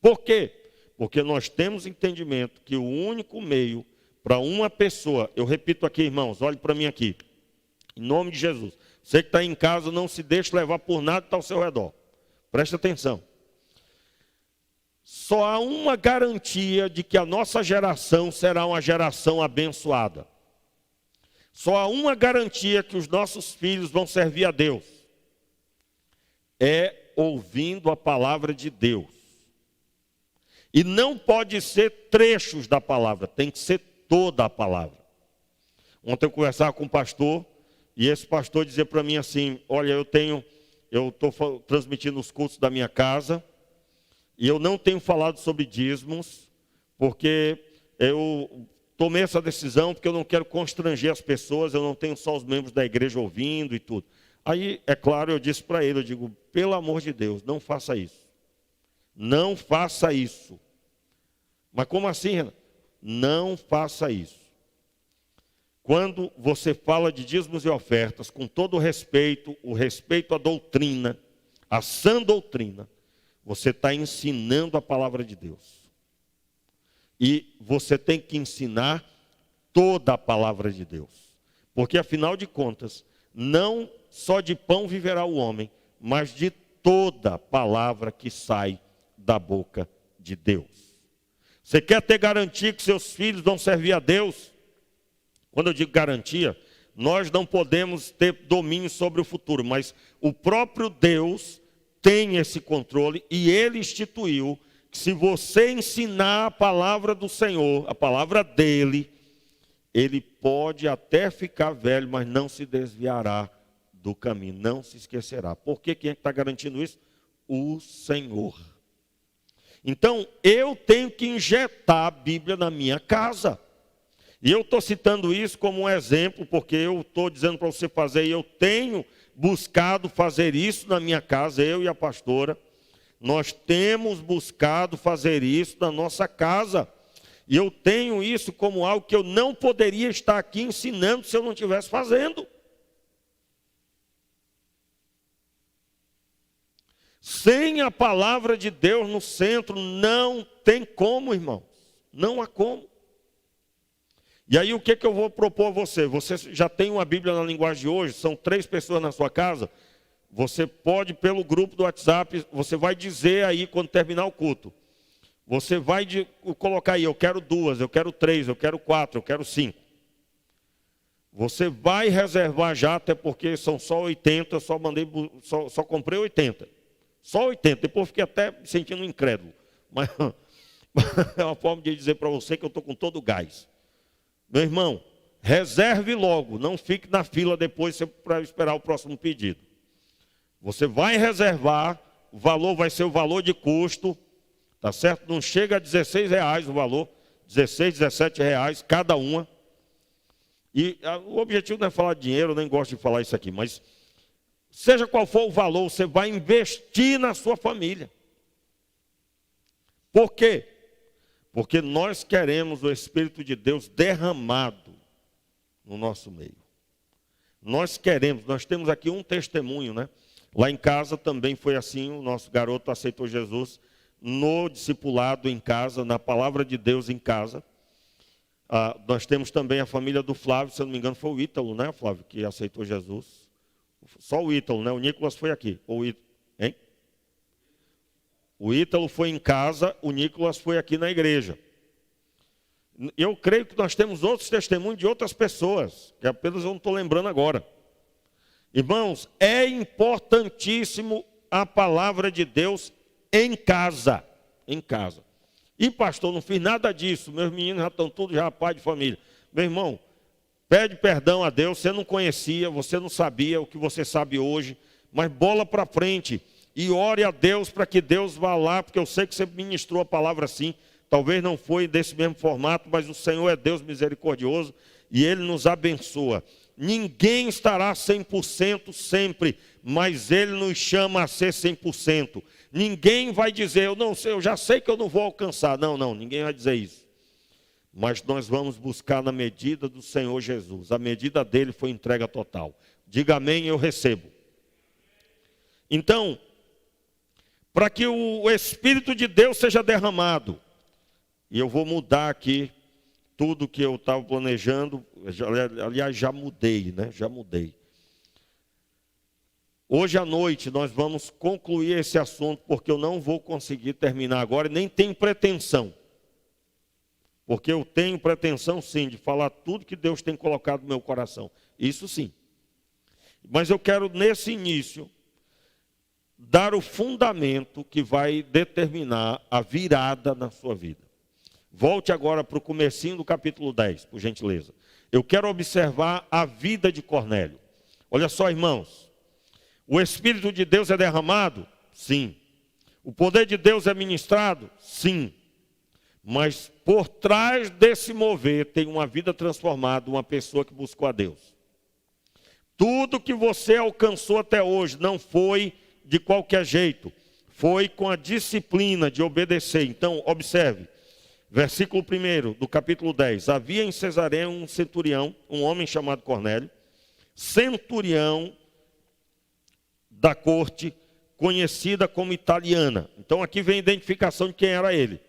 Por quê? Porque nós temos entendimento que o único meio para uma pessoa, eu repito aqui, irmãos, olhe para mim aqui, em nome de Jesus. Você que está em casa, não se deixe levar por nada que está ao seu redor. Preste atenção. Só há uma garantia de que a nossa geração será uma geração abençoada. Só há uma garantia que os nossos filhos vão servir a Deus. É ouvindo a palavra de Deus. E não pode ser trechos da palavra, tem que ser toda a palavra. Ontem eu conversava com um pastor, e esse pastor dizia para mim assim, olha, eu estou transmitindo os cultos da minha casa, e eu não tenho falado sobre dízimos, porque eu tomei essa decisão, porque eu não quero constranger as pessoas, eu não tenho só os membros da igreja ouvindo e tudo. Aí, é claro, eu disse para ele, eu digo, pelo amor de Deus, não faça isso. Não faça isso. Mas como assim, Renan? Não faça isso. Quando você fala de dízimos e ofertas, com todo o respeito à doutrina, à sã doutrina, você está ensinando a palavra de Deus. E você tem que ensinar toda a palavra de Deus. Porque, afinal de contas, não só de pão viverá o homem, mas de toda palavra que sai da boca de Deus. Você quer ter garantia que seus filhos vão servir a Deus? Quando eu digo garantia, nós não podemos ter domínio sobre o futuro, mas o próprio Deus tem esse controle e Ele instituiu que se você ensinar a palavra do Senhor, a palavra dEle, ele pode até ficar velho, mas não se desviará do caminho, não se esquecerá. Por que quem é que está garantindo isso? O Senhor. Então, eu tenho que injetar a Bíblia na minha casa. E eu estou citando isso como um exemplo, porque eu estou dizendo para você fazer, e eu tenho buscado fazer isso na minha casa, eu e a pastora. Nós temos buscado fazer isso na nossa casa. E eu tenho isso como algo que eu não poderia estar aqui ensinando se eu não estivesse fazendo. Sem a palavra de Deus no centro, não tem como, irmãos. Não há como. E aí o que eu vou propor a você? Você já tem uma Bíblia na linguagem de hoje, são 3 pessoas na sua casa. Você pode, pelo grupo do WhatsApp, você vai dizer aí quando terminar o culto. Você vai colocar aí, eu quero 2, eu quero 3, eu quero 4, eu quero 5. Você vai reservar já, até porque são só 80, só comprei 80. Só 80, depois fiquei até me sentindo incrédulo. Mas é uma forma de dizer para você que eu estou com todo o gás. Meu irmão, reserve logo, não fique na fila depois para esperar o próximo pedido. Você vai reservar, o valor vai ser o valor de custo, tá certo? Não chega a R$16 o valor, 16, 17 reais cada uma. E o objetivo não é falar de dinheiro, eu nem gosto de falar isso aqui, mas seja qual for o valor, você vai investir na sua família. Por quê? Porque nós queremos o Espírito de Deus derramado no nosso meio. Nós temos aqui um testemunho, né? Lá em casa também foi assim, o nosso garoto aceitou Jesus no discipulado em casa, na palavra de Deus em casa. Nós temos também a família do Flávio, se eu não me engano foi o Ítalo, né, Flávio, que aceitou Jesus. Só o Ítalo, né? O Nicolas foi aqui. Hein? O Ítalo foi em casa, o Nicolas foi aqui na igreja. Eu creio que nós temos outros testemunhos de outras pessoas, que apenas eu não estou lembrando agora. Irmãos, é importantíssimo a palavra de Deus em casa. Em casa. E pastor, não fiz nada disso, meus meninos já estão todos já pai de família. Meu irmão, pede perdão a Deus, você não conhecia, você não sabia o que você sabe hoje, mas bola para frente e ore a Deus para que Deus vá lá, porque eu sei que você ministrou a palavra assim, talvez não foi desse mesmo formato, mas o Senhor é Deus misericordioso e Ele nos abençoa. Ninguém estará 100% sempre, mas Ele nos chama a ser 100%. Ninguém vai dizer, eu não sei, eu já sei que eu não vou alcançar. Não, ninguém vai dizer isso. Mas nós vamos buscar na medida do Senhor Jesus. A medida dele foi entrega total. Diga amém, eu recebo. Então, para que o Espírito de Deus seja derramado, e eu vou mudar aqui tudo que eu estava planejando, aliás, já mudei, né? Já mudei. Hoje à noite nós vamos concluir esse assunto, porque eu não vou conseguir terminar agora, nem tenho pretensão. Porque eu tenho pretensão sim, de falar tudo que Deus tem colocado no meu coração. Isso sim. Mas eu quero nesse início dar o fundamento que vai determinar a virada na sua vida. Volte agora para o comecinho do capítulo 10, por gentileza. Eu quero observar a vida de Cornélio. Olha só, irmãos. O Espírito de Deus é derramado? Sim. O poder de Deus é ministrado? Sim. Mas por trás desse mover tem uma vida transformada, uma pessoa que buscou a Deus. Tudo que você alcançou até hoje não foi de qualquer jeito. Foi com a disciplina de obedecer. Então, observe. Versículo 1 do capítulo 10. Havia em Cesareia um centurião, um homem chamado Cornélio, centurião da corte, conhecida como italiana. Então aqui vem a identificação de quem era ele.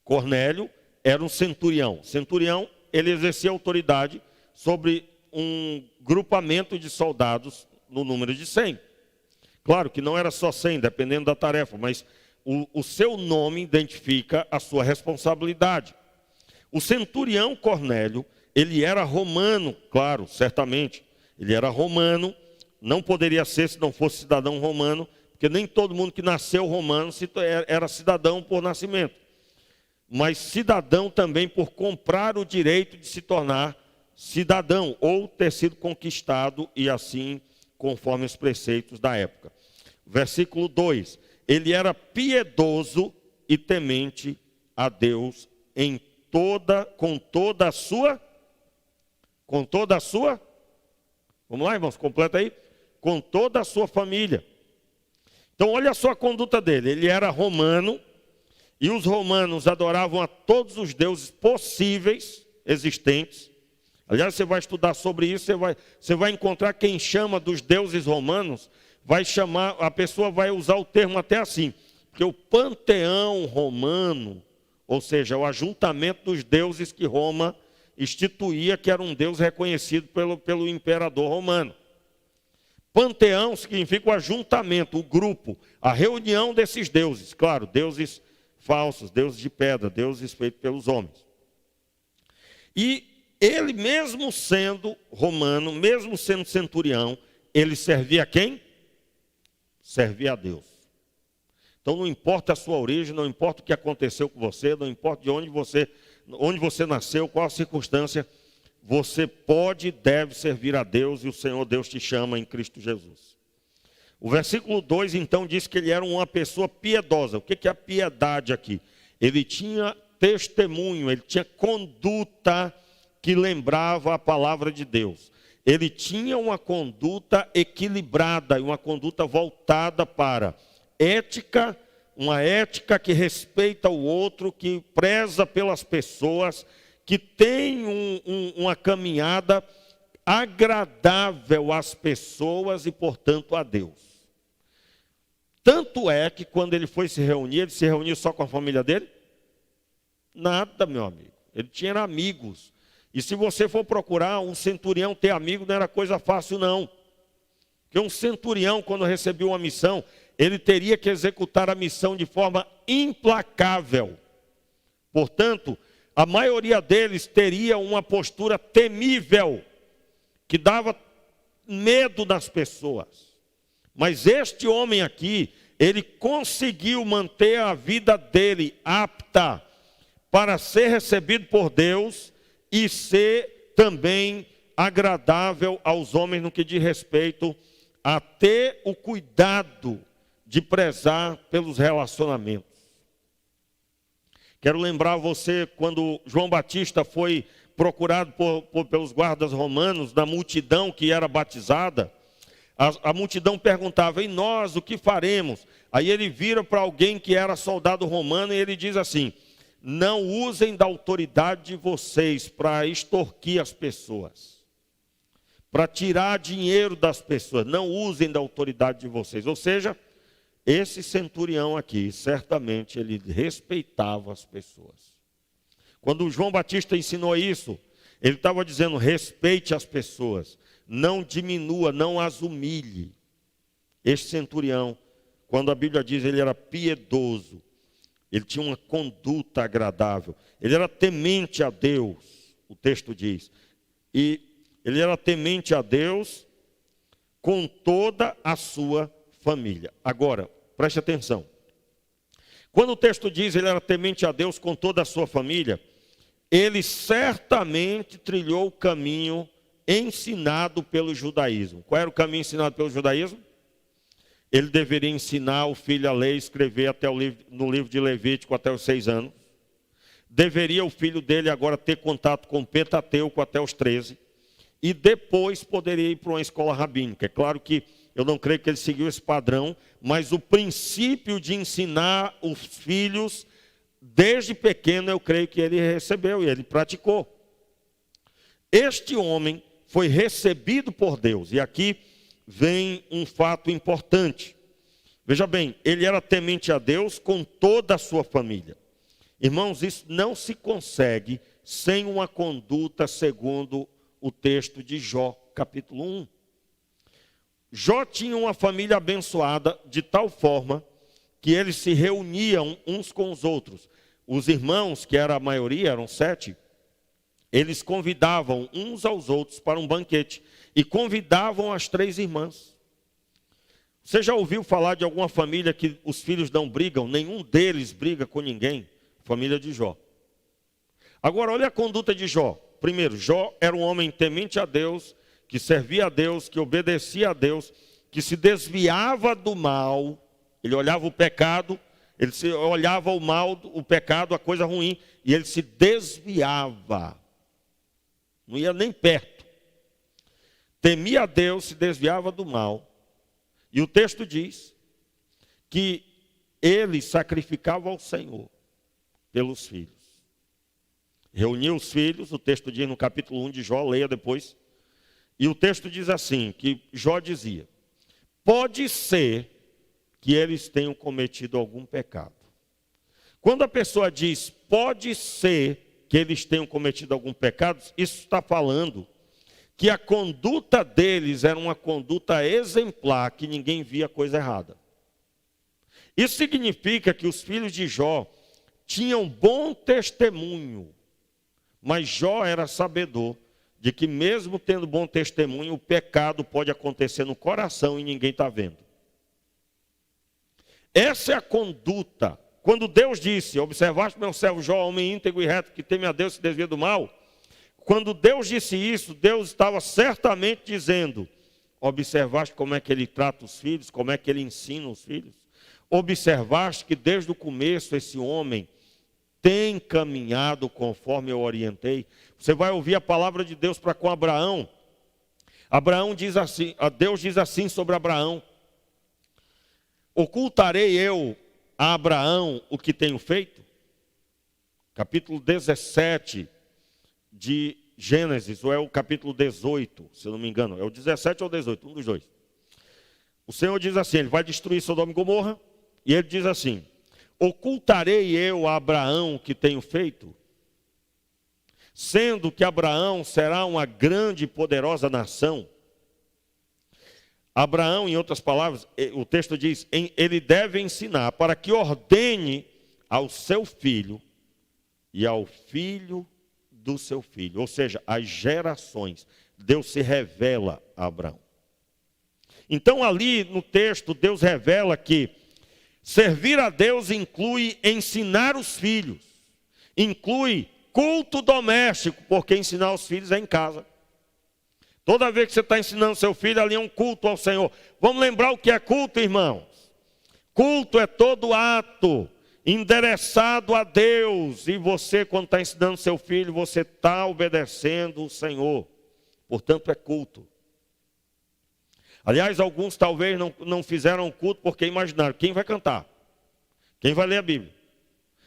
Cornélio era um centurião. Centurião, ele exercia autoridade sobre um grupamento de soldados no número de 100. Claro que não era só 100, dependendo da tarefa, mas o seu nome identifica a sua responsabilidade. O centurião Cornélio, ele era romano, claro, certamente. Ele era romano, não poderia ser se não fosse cidadão romano, porque nem todo mundo que nasceu romano era cidadão por nascimento. Mas cidadão também por comprar o direito de se tornar cidadão, ou ter sido conquistado, e assim, conforme os preceitos da época. Versículo 2. Ele era piedoso e temente a Deus com toda a sua, vamos lá, irmãos, completa aí, com toda a sua família. Então, olha só a conduta dele. Ele era romano, e os romanos adoravam a todos os deuses possíveis, existentes. Aliás, você vai estudar sobre isso, você vai encontrar quem chama dos deuses romanos, a pessoa vai usar o termo até assim, porque o panteão romano, ou seja, o ajuntamento dos deuses que Roma instituía, que era um deus reconhecido pelo imperador romano. Panteão significa o ajuntamento, o grupo, a reunião desses deuses. Claro, deuses falsos, deuses de pedra, deuses feitos pelos homens. E ele, mesmo sendo romano, mesmo sendo centurião, ele servia a quem? Servia a Deus. Então não importa a sua origem, não importa o que aconteceu com você, não importa de onde você nasceu, qual a circunstância, você pode e deve servir a Deus, e o Senhor Deus te chama em Cristo Jesus. O versículo 2 então diz que ele era uma pessoa piedosa. O que é a piedade aqui? Ele tinha testemunho, ele tinha conduta que lembrava a palavra de Deus. Ele tinha uma conduta equilibrada e uma conduta voltada para ética, uma ética que respeita o outro, que preza pelas pessoas, que tem uma caminhada agradável às pessoas e, portanto, a Deus. Tanto é que quando ele foi se reunir, ele se reuniu só com a família dele? Nada, meu amigo. Ele tinha amigos. E se você for procurar, um centurião ter amigo não era coisa fácil, não. Porque um centurião, quando recebia uma missão, ele teria que executar a missão de forma implacável. Portanto, a maioria deles teria uma postura temível, que dava medo das pessoas. Mas este homem aqui, ele conseguiu manter a vida dele apta para ser recebido por Deus e ser também agradável aos homens no que diz respeito a ter o cuidado de prezar pelos relacionamentos. Quero lembrar você, quando João Batista foi procurado pelos guardas romanos, da multidão que era batizada, a multidão perguntava: e nós, o que faremos? Aí ele vira para alguém que era soldado romano e ele diz assim: não usem da autoridade de vocês para extorquir as pessoas, para tirar dinheiro das pessoas. Não usem da autoridade de vocês. Ou seja, esse centurião aqui, certamente ele respeitava as pessoas. Quando João Batista ensinou isso, ele estava dizendo: respeite as pessoas, não diminua, não as humilhe. Este centurião, quando a Bíblia diz ele era piedoso, ele tinha uma conduta agradável, ele era temente a Deus, o texto diz. E ele era temente a Deus com toda a sua família. Agora, preste atenção. Quando o texto diz ele era temente a Deus com toda a sua família, ele certamente trilhou o caminho ensinado pelo judaísmo. Qual era o caminho ensinado pelo judaísmo? Ele deveria ensinar o filho a ler e escrever no livro de Levítico até os 6 anos. Deveria o filho dele agora ter contato com o Pentateuco até os 13. E depois poderia ir para uma escola rabínica. É claro que eu não creio que ele seguiu esse padrão, mas o princípio de ensinar os filhos desde pequeno eu creio que ele recebeu e ele praticou. Este homem foi recebido por Deus. E aqui vem um fato importante. Veja bem, ele era temente a Deus com toda a sua família. Irmãos, isso não se consegue sem uma conduta segundo o texto de Jó, capítulo 1. Jó tinha uma família abençoada de tal forma que eles se reuniam uns com os outros. Os irmãos, que era a maioria, eram 7, eles convidavam uns aos outros para um banquete e convidavam as 3 irmãs. Você já ouviu falar de alguma família que os filhos não brigam? Nenhum deles briga com ninguém. Família de Jó. Agora, olha a conduta de Jó. Primeiro, Jó era um homem temente a Deus, que servia a Deus, que obedecia a Deus, que se desviava do mal. Ele olhava o pecado, ele olhava o mal, o pecado, a coisa ruim, e ele se desviava. Não ia nem perto. Temia a Deus, se desviava do mal. E o texto diz que ele sacrificava ao Senhor pelos filhos. Reuniu os filhos, o texto diz no capítulo 1 de Jó, leia depois. E o texto diz assim, que Jó dizia: pode ser que eles tenham cometido algum pecado. Quando a pessoa diz, pode ser que eles tenham cometido algum pecado, isso está falando que a conduta deles era uma conduta exemplar, que ninguém via coisa errada. Isso significa que os filhos de Jó tinham bom testemunho, mas Jó era sabedor de que mesmo tendo bom testemunho, o pecado pode acontecer no coração e ninguém está vendo. Essa é a conduta. Quando Deus disse, observaste meu servo Jó, homem íntegro e reto, que teme a Deus e se desvia do mal. Quando Deus disse isso, Deus estava certamente dizendo, observaste como é que ele trata os filhos, como é que ele ensina os filhos. Observaste que desde o começo esse homem tem caminhado conforme eu orientei. Você vai ouvir a palavra de Deus para com Abraão. Abraão diz assim, Deus diz assim sobre Abraão: ocultarei eu a Abraão o que tenho feito? Capítulo 17 de Gênesis, ou é o capítulo 18, se eu não me engano, é o 17 ou 18, um dos dois. O Senhor diz assim, ele vai destruir Sodoma e Gomorra, e ele diz assim: ocultarei eu a Abraão o que tenho feito? Sendo que Abraão será uma grande e poderosa nação. Abraão, em outras palavras, o texto diz, ele deve ensinar para que ordene ao seu filho e ao filho do seu filho, ou seja, as gerações. Deus se revela a Abraão. Então ali no texto, Deus revela que servir a Deus inclui ensinar os filhos, inclui culto doméstico, porque ensinar os filhos é em casa. Toda vez que você está ensinando seu filho, ali é um culto ao Senhor. Vamos lembrar o que é culto, irmãos? Culto é todo ato endereçado a Deus. E você, quando está ensinando seu filho, você está obedecendo o Senhor. Portanto, é culto. Aliás, alguns talvez não fizeram culto porque imaginaram, quem vai cantar? Quem vai ler a Bíblia?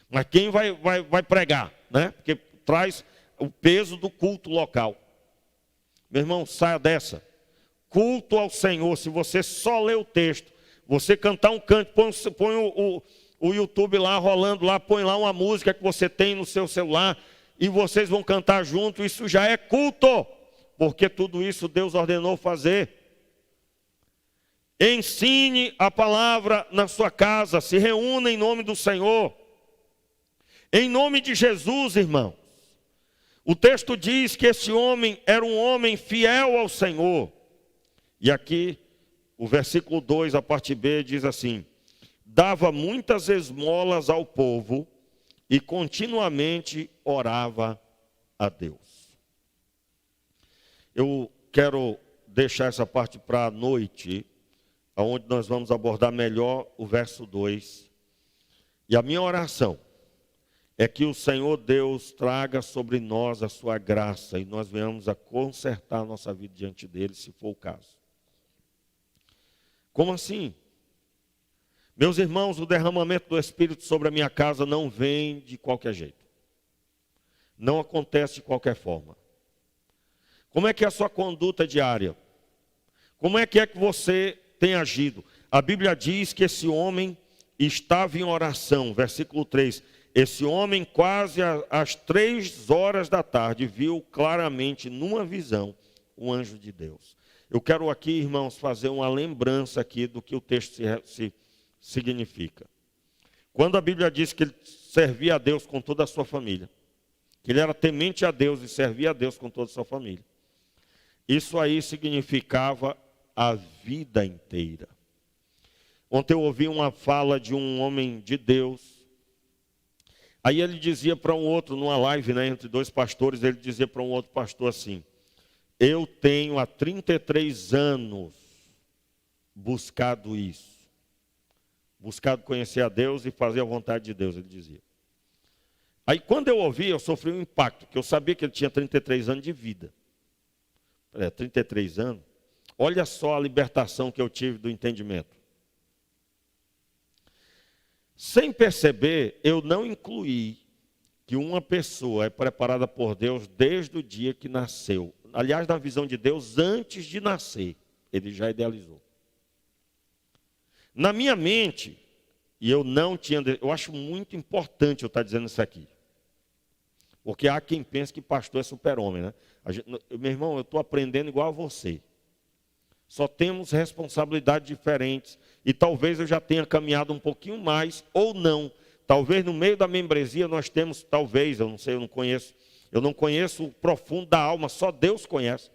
Mas quem vai pregar? Né? Porque traz o peso do culto local. Meu irmão, saia dessa. Culto ao Senhor, se você só ler o texto, você cantar um canto, põe o YouTube lá rolando lá, põe lá uma música que você tem no seu celular e vocês vão cantar junto, isso já é culto, porque tudo isso Deus ordenou fazer. Ensine a palavra na sua casa, se reúna em nome do Senhor. Em nome de Jesus, irmãos. O texto diz que esse homem era um homem fiel ao Senhor. E aqui, o versículo 2, a parte B, diz assim: dava muitas esmolas ao povo e continuamente orava a Deus. Eu quero deixar essa parte para a noite, onde nós vamos abordar melhor o verso 2. E a minha oração é que o Senhor Deus traga sobre nós a sua graça e nós venhamos a consertar a nossa vida diante dele, se for o caso. Como assim? Meus irmãos, o derramamento do Espírito sobre a minha casa não vem de qualquer jeito. Não acontece de qualquer forma. Como é que é a sua conduta diária? Como é que você tem agido? A Bíblia diz que esse homem estava em oração, versículo 3. Esse homem, quase às 3 horas da tarde, viu claramente numa visão o anjo de Deus. Eu quero aqui, irmãos, fazer uma lembrança aqui do que o texto se significa. Quando a Bíblia diz que ele servia a Deus com toda a sua família, que ele era temente a Deus e servia a Deus com toda a sua família, isso aí significava a vida inteira. Ontem eu ouvi uma fala de um homem de Deus. Aí ele dizia para um outro, numa live, entre 2 pastores, ele dizia para um outro pastor assim: eu tenho há 33 anos buscado isso. Buscado conhecer a Deus e fazer a vontade de Deus, ele dizia. Aí quando eu ouvi, eu sofri um impacto, porque eu sabia que ele tinha 33 anos de vida. 33 anos. Olha só a libertação que eu tive do entendimento. Sem perceber, eu não incluí que uma pessoa é preparada por Deus desde o dia que nasceu. Aliás, na visão de Deus, antes de nascer, ele já idealizou. Na minha mente, e eu acho muito importante eu estar dizendo isso aqui. Porque há quem pense que pastor é super-homem, né? Meu irmão, eu estou aprendendo igual a você. Só temos responsabilidades diferentes. E talvez eu já tenha caminhado um pouquinho mais, ou não. Talvez no meio da membresia nós temos, talvez, eu não sei, eu não conheço o profundo da alma, só Deus conhece.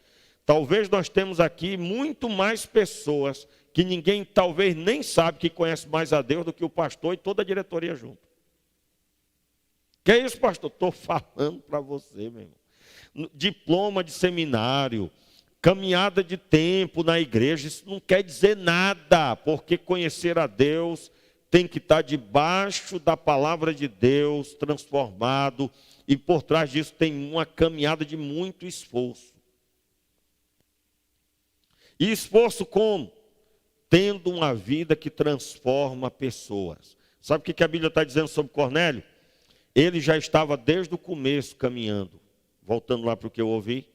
Talvez nós temos aqui muito mais pessoas que ninguém talvez nem sabe que conhece mais a Deus do que o pastor e toda a diretoria junto. Que é isso, pastor? Estou falando para você, meu irmão. Diploma de seminário, caminhada de tempo na igreja, isso não quer dizer nada, porque conhecer a Deus tem que estar debaixo da palavra de Deus, transformado, e por trás disso tem uma caminhada de muito esforço. E esforço como? Tendo uma vida que transforma pessoas. Sabe o que a Bíblia está dizendo sobre Cornélio? Ele já estava desde o começo caminhando. Voltando lá para o que eu ouvi.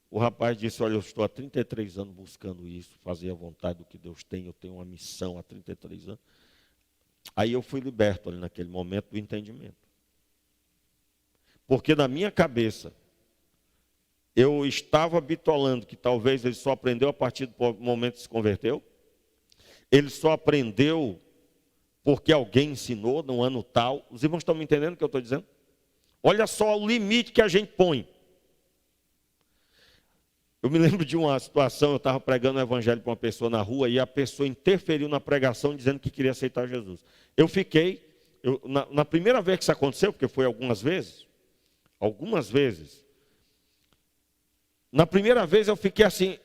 O rapaz disse: olha, eu estou há 33 anos buscando isso, fazer a vontade do que Deus tem, eu tenho uma missão há 33 anos. Aí eu fui liberto ali naquele momento do entendimento. Porque na minha cabeça, eu estava bitolando que talvez ele só aprendeu a partir do momento que se converteu. Ele só aprendeu porque alguém ensinou no ano tal. Os irmãos estão me entendendo o que eu estou dizendo? Olha só o limite que a gente põe. Eu me lembro de uma situação, eu estava pregando o evangelho para uma pessoa na rua e a pessoa interferiu na pregação dizendo que queria aceitar Jesus. Eu fiquei, na primeira vez que isso aconteceu, porque foi algumas vezes, na primeira vez eu fiquei assim,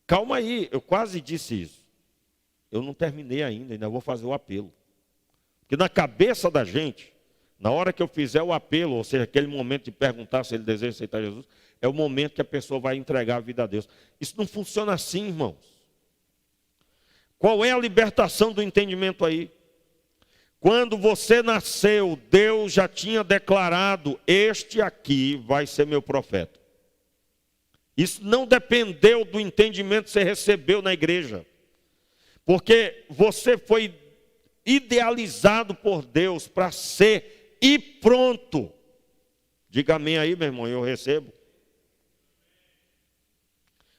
calma aí, eu quase disse isso. Eu não terminei ainda vou fazer o apelo. Porque na cabeça da gente, na hora que eu fizer o apelo, ou seja, aquele momento de perguntar se ele deseja aceitar Jesus, é o momento que a pessoa vai entregar a vida a Deus. Isso não funciona assim, irmãos. Qual é a libertação do entendimento aí? Quando você nasceu, Deus já tinha declarado: este aqui vai ser meu profeta. Isso não dependeu do entendimento que você recebeu na igreja. Porque você foi idealizado por Deus para ser e pronto. Diga amém aí, meu irmão, eu recebo.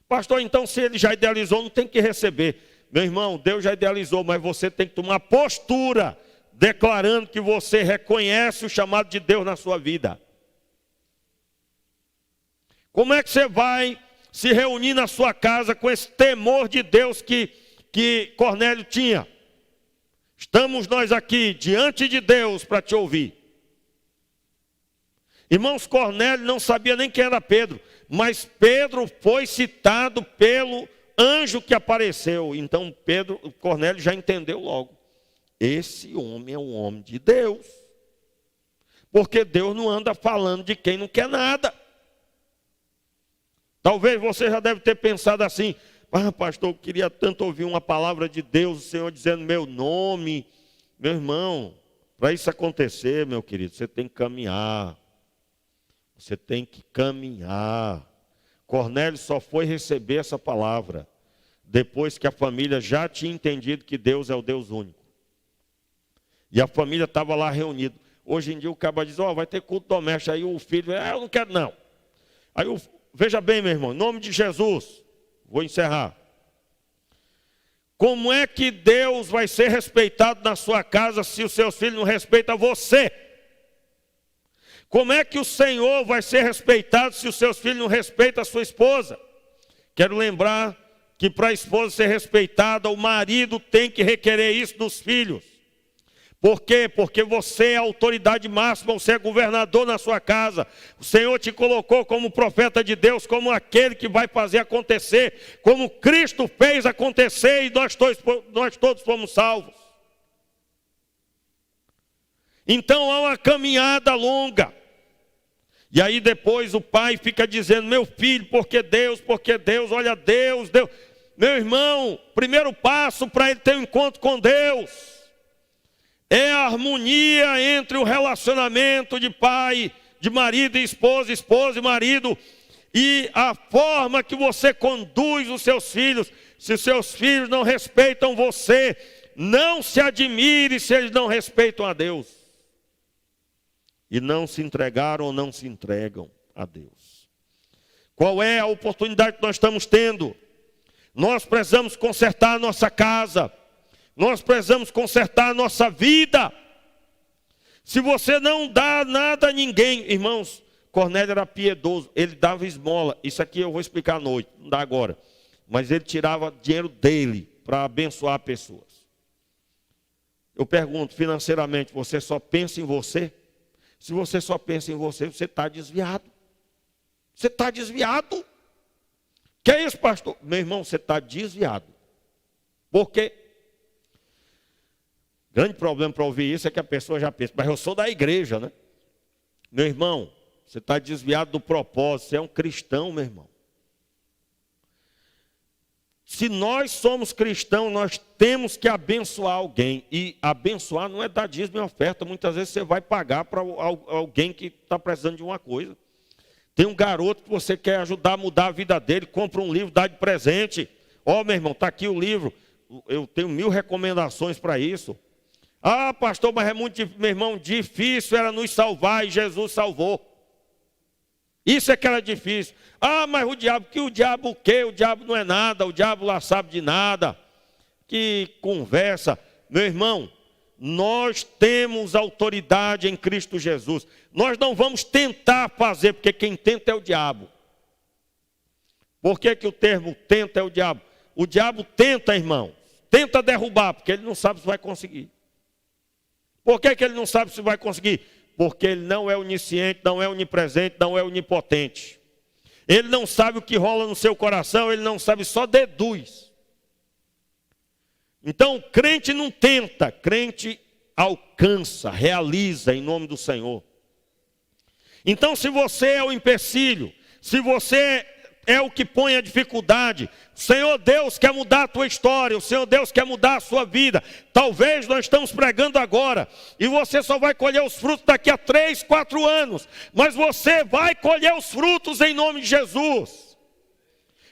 Pastor, então se ele já idealizou, não tem que receber. Meu irmão, Deus já idealizou, mas você tem que tomar postura, declarando que você reconhece o chamado de Deus na sua vida. Como é que você vai se reunir na sua casa com esse temor de Deus que Cornélio tinha? Estamos nós aqui diante de Deus para te ouvir. Irmãos, Cornélio não sabia nem quem era Pedro, mas Pedro foi citado pelo anjo que apareceu. Então Cornélio já entendeu logo. Esse homem é um homem de Deus. Porque Deus não anda falando de quem não quer nada. Talvez você já deve ter pensado assim: pastor, eu queria tanto ouvir uma palavra de Deus, o Senhor dizendo meu nome. Meu irmão, para isso acontecer, meu querido, você tem que caminhar. Você tem que caminhar. Cornélio só foi receber essa palavra depois que a família já tinha entendido que Deus é o Deus único. E a família estava lá reunida. Hoje em dia o cara diz: vai ter culto doméstico. Aí o filho, eu não quero não. Aí veja bem, meu irmão, em nome de Jesus, vou encerrar. Como é que Deus vai ser respeitado na sua casa se os seus filhos não respeitam você? Como é que o Senhor vai ser respeitado se os seus filhos não respeitam a sua esposa? Quero lembrar que para a esposa ser respeitada, o marido tem que requerer isso dos filhos. Por quê? Porque você é a autoridade máxima, você é governador na sua casa. O Senhor te colocou como profeta de Deus, como aquele que vai fazer acontecer, como Cristo fez acontecer e nós todos fomos salvos. Então há uma caminhada longa. E aí depois o pai fica dizendo: meu filho, porque Deus, olha Deus. Meu irmão, primeiro passo para ele ter um encontro com Deus é a harmonia entre o relacionamento de pai, de marido e esposa e marido, e a forma que você conduz os seus filhos. Se seus filhos não respeitam você, não se admire se eles não respeitam a Deus. E não se entregaram ou não se entregam a Deus. Qual é a oportunidade que nós estamos tendo? Nós precisamos consertar a nossa casa. Nós precisamos consertar a nossa vida. Se você não dá nada a ninguém, irmãos, Cornélio era piedoso, ele dava esmola. Isso aqui eu vou explicar à noite, não dá agora. Mas ele tirava dinheiro dele para abençoar pessoas. Eu pergunto, financeiramente, você só pensa em você? Se você só pensa em você, você está desviado. Você está desviado. Que é isso, pastor? Meu irmão, você está desviado. Por quê? Grande problema para ouvir isso é que a pessoa já pensa: mas eu sou da igreja, né? Meu irmão, você está desviado do propósito. Você é um cristão, meu irmão. Se nós somos cristãos, nós temos que abençoar alguém. E abençoar não é dar dízimo e oferta. Muitas vezes você vai pagar para alguém que está precisando de uma coisa. Tem um garoto que você quer ajudar a mudar a vida dele, compra um livro, dá de presente. Meu irmão, está aqui o livro. Eu tenho 1000 recomendações para isso. Pastor, mas é muito difícil. Meu irmão, difícil era nos salvar e Jesus salvou. Isso é que era difícil. Mas o diabo o quê? O diabo não é nada, o diabo lá sabe de nada. Que conversa. Meu irmão, nós temos autoridade em Cristo Jesus. Nós não vamos tentar fazer, porque quem tenta é o diabo. Por que o termo tenta é o diabo? O diabo tenta, irmão. Tenta derrubar, porque ele não sabe se vai conseguir. Por que ele não sabe se vai conseguir? Porque ele não é onisciente, não é onipresente, não é onipotente. Ele não sabe o que rola no seu coração, ele não sabe, só deduz. Então, crente não tenta, crente alcança, realiza em nome do Senhor. Então, se você é o empecilho, se você é o que põe a dificuldade, o Senhor Deus quer mudar a tua história, o Senhor Deus quer mudar a sua vida. Talvez nós estamos pregando agora, e você só vai colher os frutos daqui a 3, 4 anos, mas você vai colher os frutos em nome de Jesus.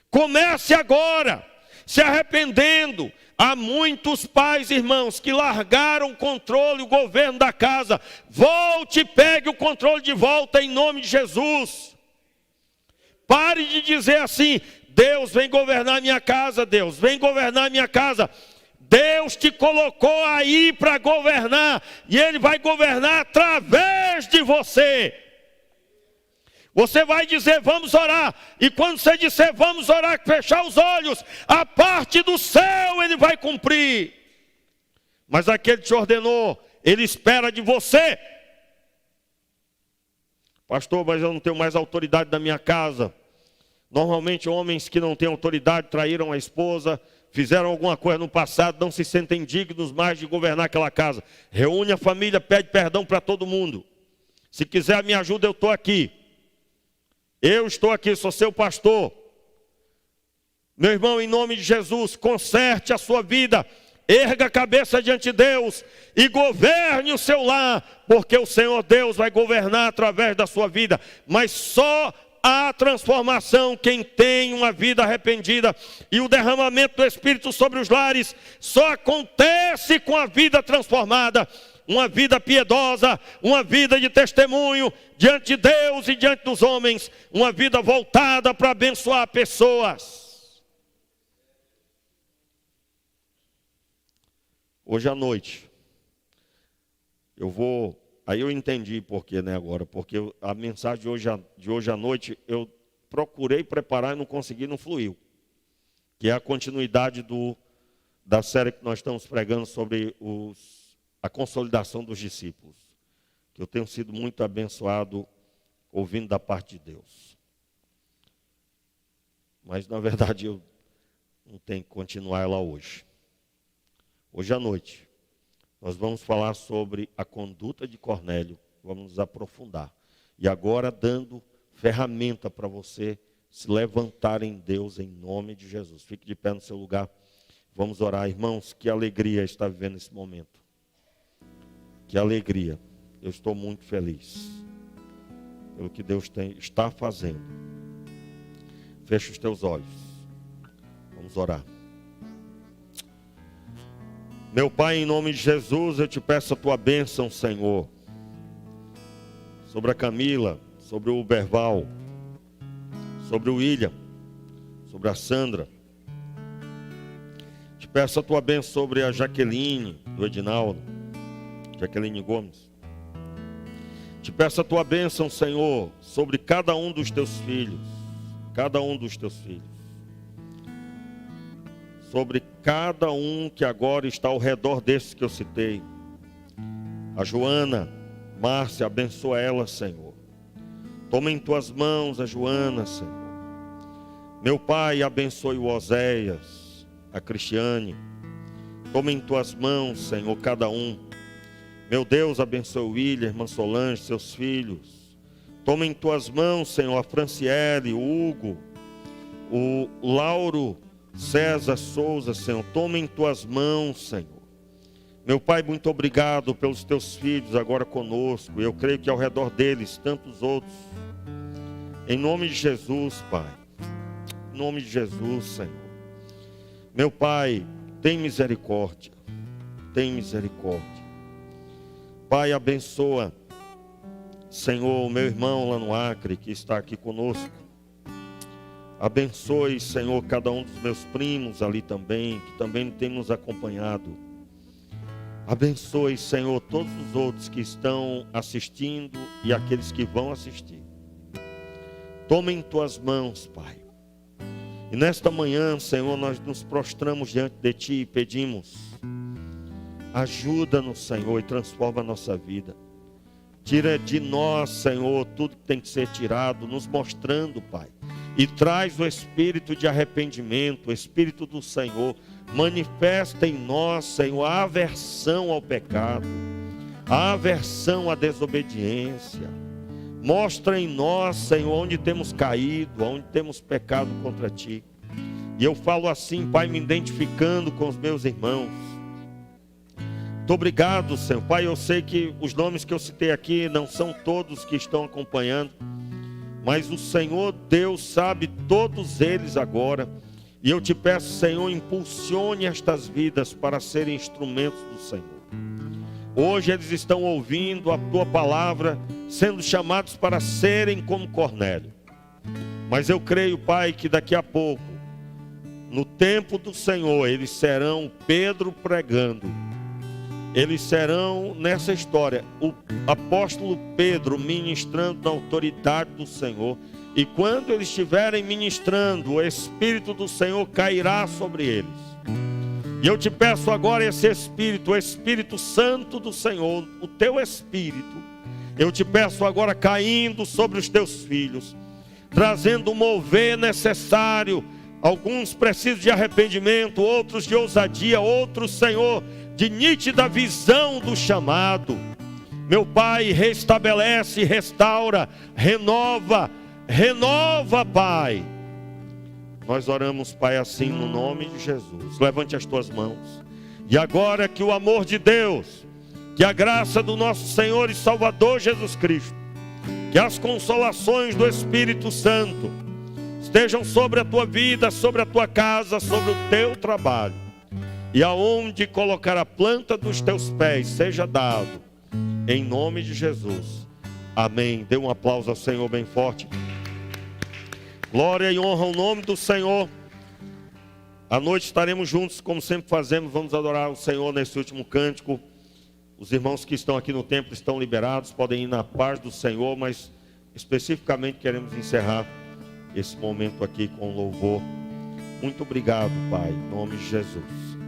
Comece agora, se arrependendo. Há muitos pais, irmãos, que largaram o controle, o governo da casa. Volte e pegue o controle de volta em nome de Jesus. Pare de dizer assim: Deus vem governar minha casa, Deus vem governar minha casa. Deus te colocou aí para governar, e Ele vai governar através de você. Você vai dizer: vamos orar, e quando você disser vamos orar, fechar os olhos, a parte do céu Ele vai cumprir. mas aquele que te ordenou, ele espera de você. Pastor, mas eu não tenho mais autoridade da minha casa. Normalmente homens que não têm autoridade traíram a esposa, fizeram alguma coisa no passado, não se sentem dignos mais de governar aquela casa. Reúne a família, pede perdão para todo mundo. Se quiser a minha ajuda, eu estou aqui. Eu estou aqui, sou seu pastor. Meu irmão, em nome de Jesus, conserte a sua vida. Erga a cabeça diante de Deus e governe o seu lar, porque o Senhor Deus vai governar através da sua vida. Mas só há transformação quem tem uma vida arrependida, e o derramamento do Espírito sobre os lares só acontece com a vida transformada, uma vida piedosa, uma vida de testemunho diante de Deus e diante dos homens, uma vida voltada para abençoar pessoas. Hoje à noite, aí eu entendi por quê, agora, porque a mensagem de hoje à noite, eu procurei preparar e não consegui, não fluiu. Que é a continuidade da série que nós estamos pregando sobre a consolidação dos discípulos. Que eu tenho sido muito abençoado ouvindo da parte de Deus. Mas, na verdade, eu não tenho que continuar ela hoje. Hoje à noite, nós vamos falar sobre a conduta de Cornélio, vamos nos aprofundar. E agora dando ferramenta para você se levantar em Deus em nome de Jesus. Fique de pé no seu lugar, vamos orar. Irmãos, que alegria estar vivendo esse momento. Que alegria, eu estou muito feliz pelo que Deus está fazendo. Feche os teus olhos, vamos orar. Meu Pai, em nome de Jesus, eu te peço a tua bênção, Senhor, sobre a Camila, sobre o Berval, sobre o William, sobre a Sandra. Te peço a tua bênção sobre a Jaqueline, do Edinaldo, Jaqueline Gomes. Te peço a tua bênção, Senhor, sobre cada um dos teus filhos, sobre cada um que agora está ao redor desses que eu citei. A Joana, Márcia, abençoa ela, Senhor. Toma em tuas mãos a Joana, Senhor. Meu Pai, abençoe o Oséias, a Cristiane. Toma em tuas mãos, Senhor, cada um. Meu Deus, abençoe o William, irmã Solange, seus filhos. Toma em tuas mãos, Senhor, a Franciele, o Hugo, o Lauro, César Souza, Senhor, toma em tuas mãos, Senhor. Meu Pai, muito obrigado pelos teus filhos agora conosco. Eu creio que ao redor deles, tantos outros. Em nome de Jesus, Pai. Em nome de Jesus, Senhor. Meu Pai, tem misericórdia. Tem misericórdia. Pai, abençoa, Senhor, o meu irmão lá no Acre, que está aqui conosco. Abençoe, Senhor, cada um dos meus primos ali também, que também tem nos acompanhado. Abençoe, Senhor, todos os outros que estão assistindo e aqueles que vão assistir. Toma em tuas mãos, Pai. E nesta manhã, Senhor, nós nos prostramos diante de Ti e pedimos: ajuda-nos, Senhor, e transforma a nossa vida. Tira de nós, Senhor, tudo que tem que ser tirado, nos mostrando, Pai. E traz o espírito de arrependimento, o espírito do Senhor. Manifesta em nós, Senhor, a aversão ao pecado, a aversão à desobediência. Mostra em nós, Senhor, onde temos caído, onde temos pecado contra Ti. E eu falo assim, Pai, me identificando com os meus irmãos. Muito obrigado, Senhor. Pai, eu sei que os nomes que eu citei aqui não são todos que estão acompanhando, mas o Senhor Deus sabe todos eles agora. E eu te peço, Senhor, impulsione estas vidas para serem instrumentos do Senhor. Hoje eles estão ouvindo a Tua palavra, sendo chamados para serem como Cornélio. Mas eu creio, Pai, que daqui a pouco, no tempo do Senhor, eles serão Pedro pregando. Eles serão, nessa história, o apóstolo Pedro ministrando na autoridade do Senhor. E quando eles estiverem ministrando, o Espírito do Senhor cairá sobre eles. E eu te peço agora esse Espírito, o Espírito Santo do Senhor, o teu Espírito, eu te peço agora caindo sobre os teus filhos, trazendo o mover necessário. Alguns precisam de arrependimento, outros de ousadia, outros, Senhor, de nítida visão do chamado. Meu Pai, restabelece, restaura, renova, Pai. Nós oramos, Pai, assim no nome de Jesus. Levante as tuas mãos. E agora que o amor de Deus, que a graça do nosso Senhor e Salvador Jesus Cristo, que as consolações do Espírito Santo estejam sobre a tua vida, sobre a tua casa, sobre o teu trabalho. E aonde colocar a planta dos teus pés, seja dado, em nome de Jesus. Amém. Dê um aplauso ao Senhor bem forte. Glória e honra ao nome do Senhor. À noite estaremos juntos, como sempre fazemos. Vamos adorar o Senhor nesse último cântico. Os irmãos que estão aqui no templo estão liberados, podem ir na paz do Senhor, mas especificamente queremos encerrar esse momento aqui com louvor. Muito obrigado, Pai, em nome de Jesus.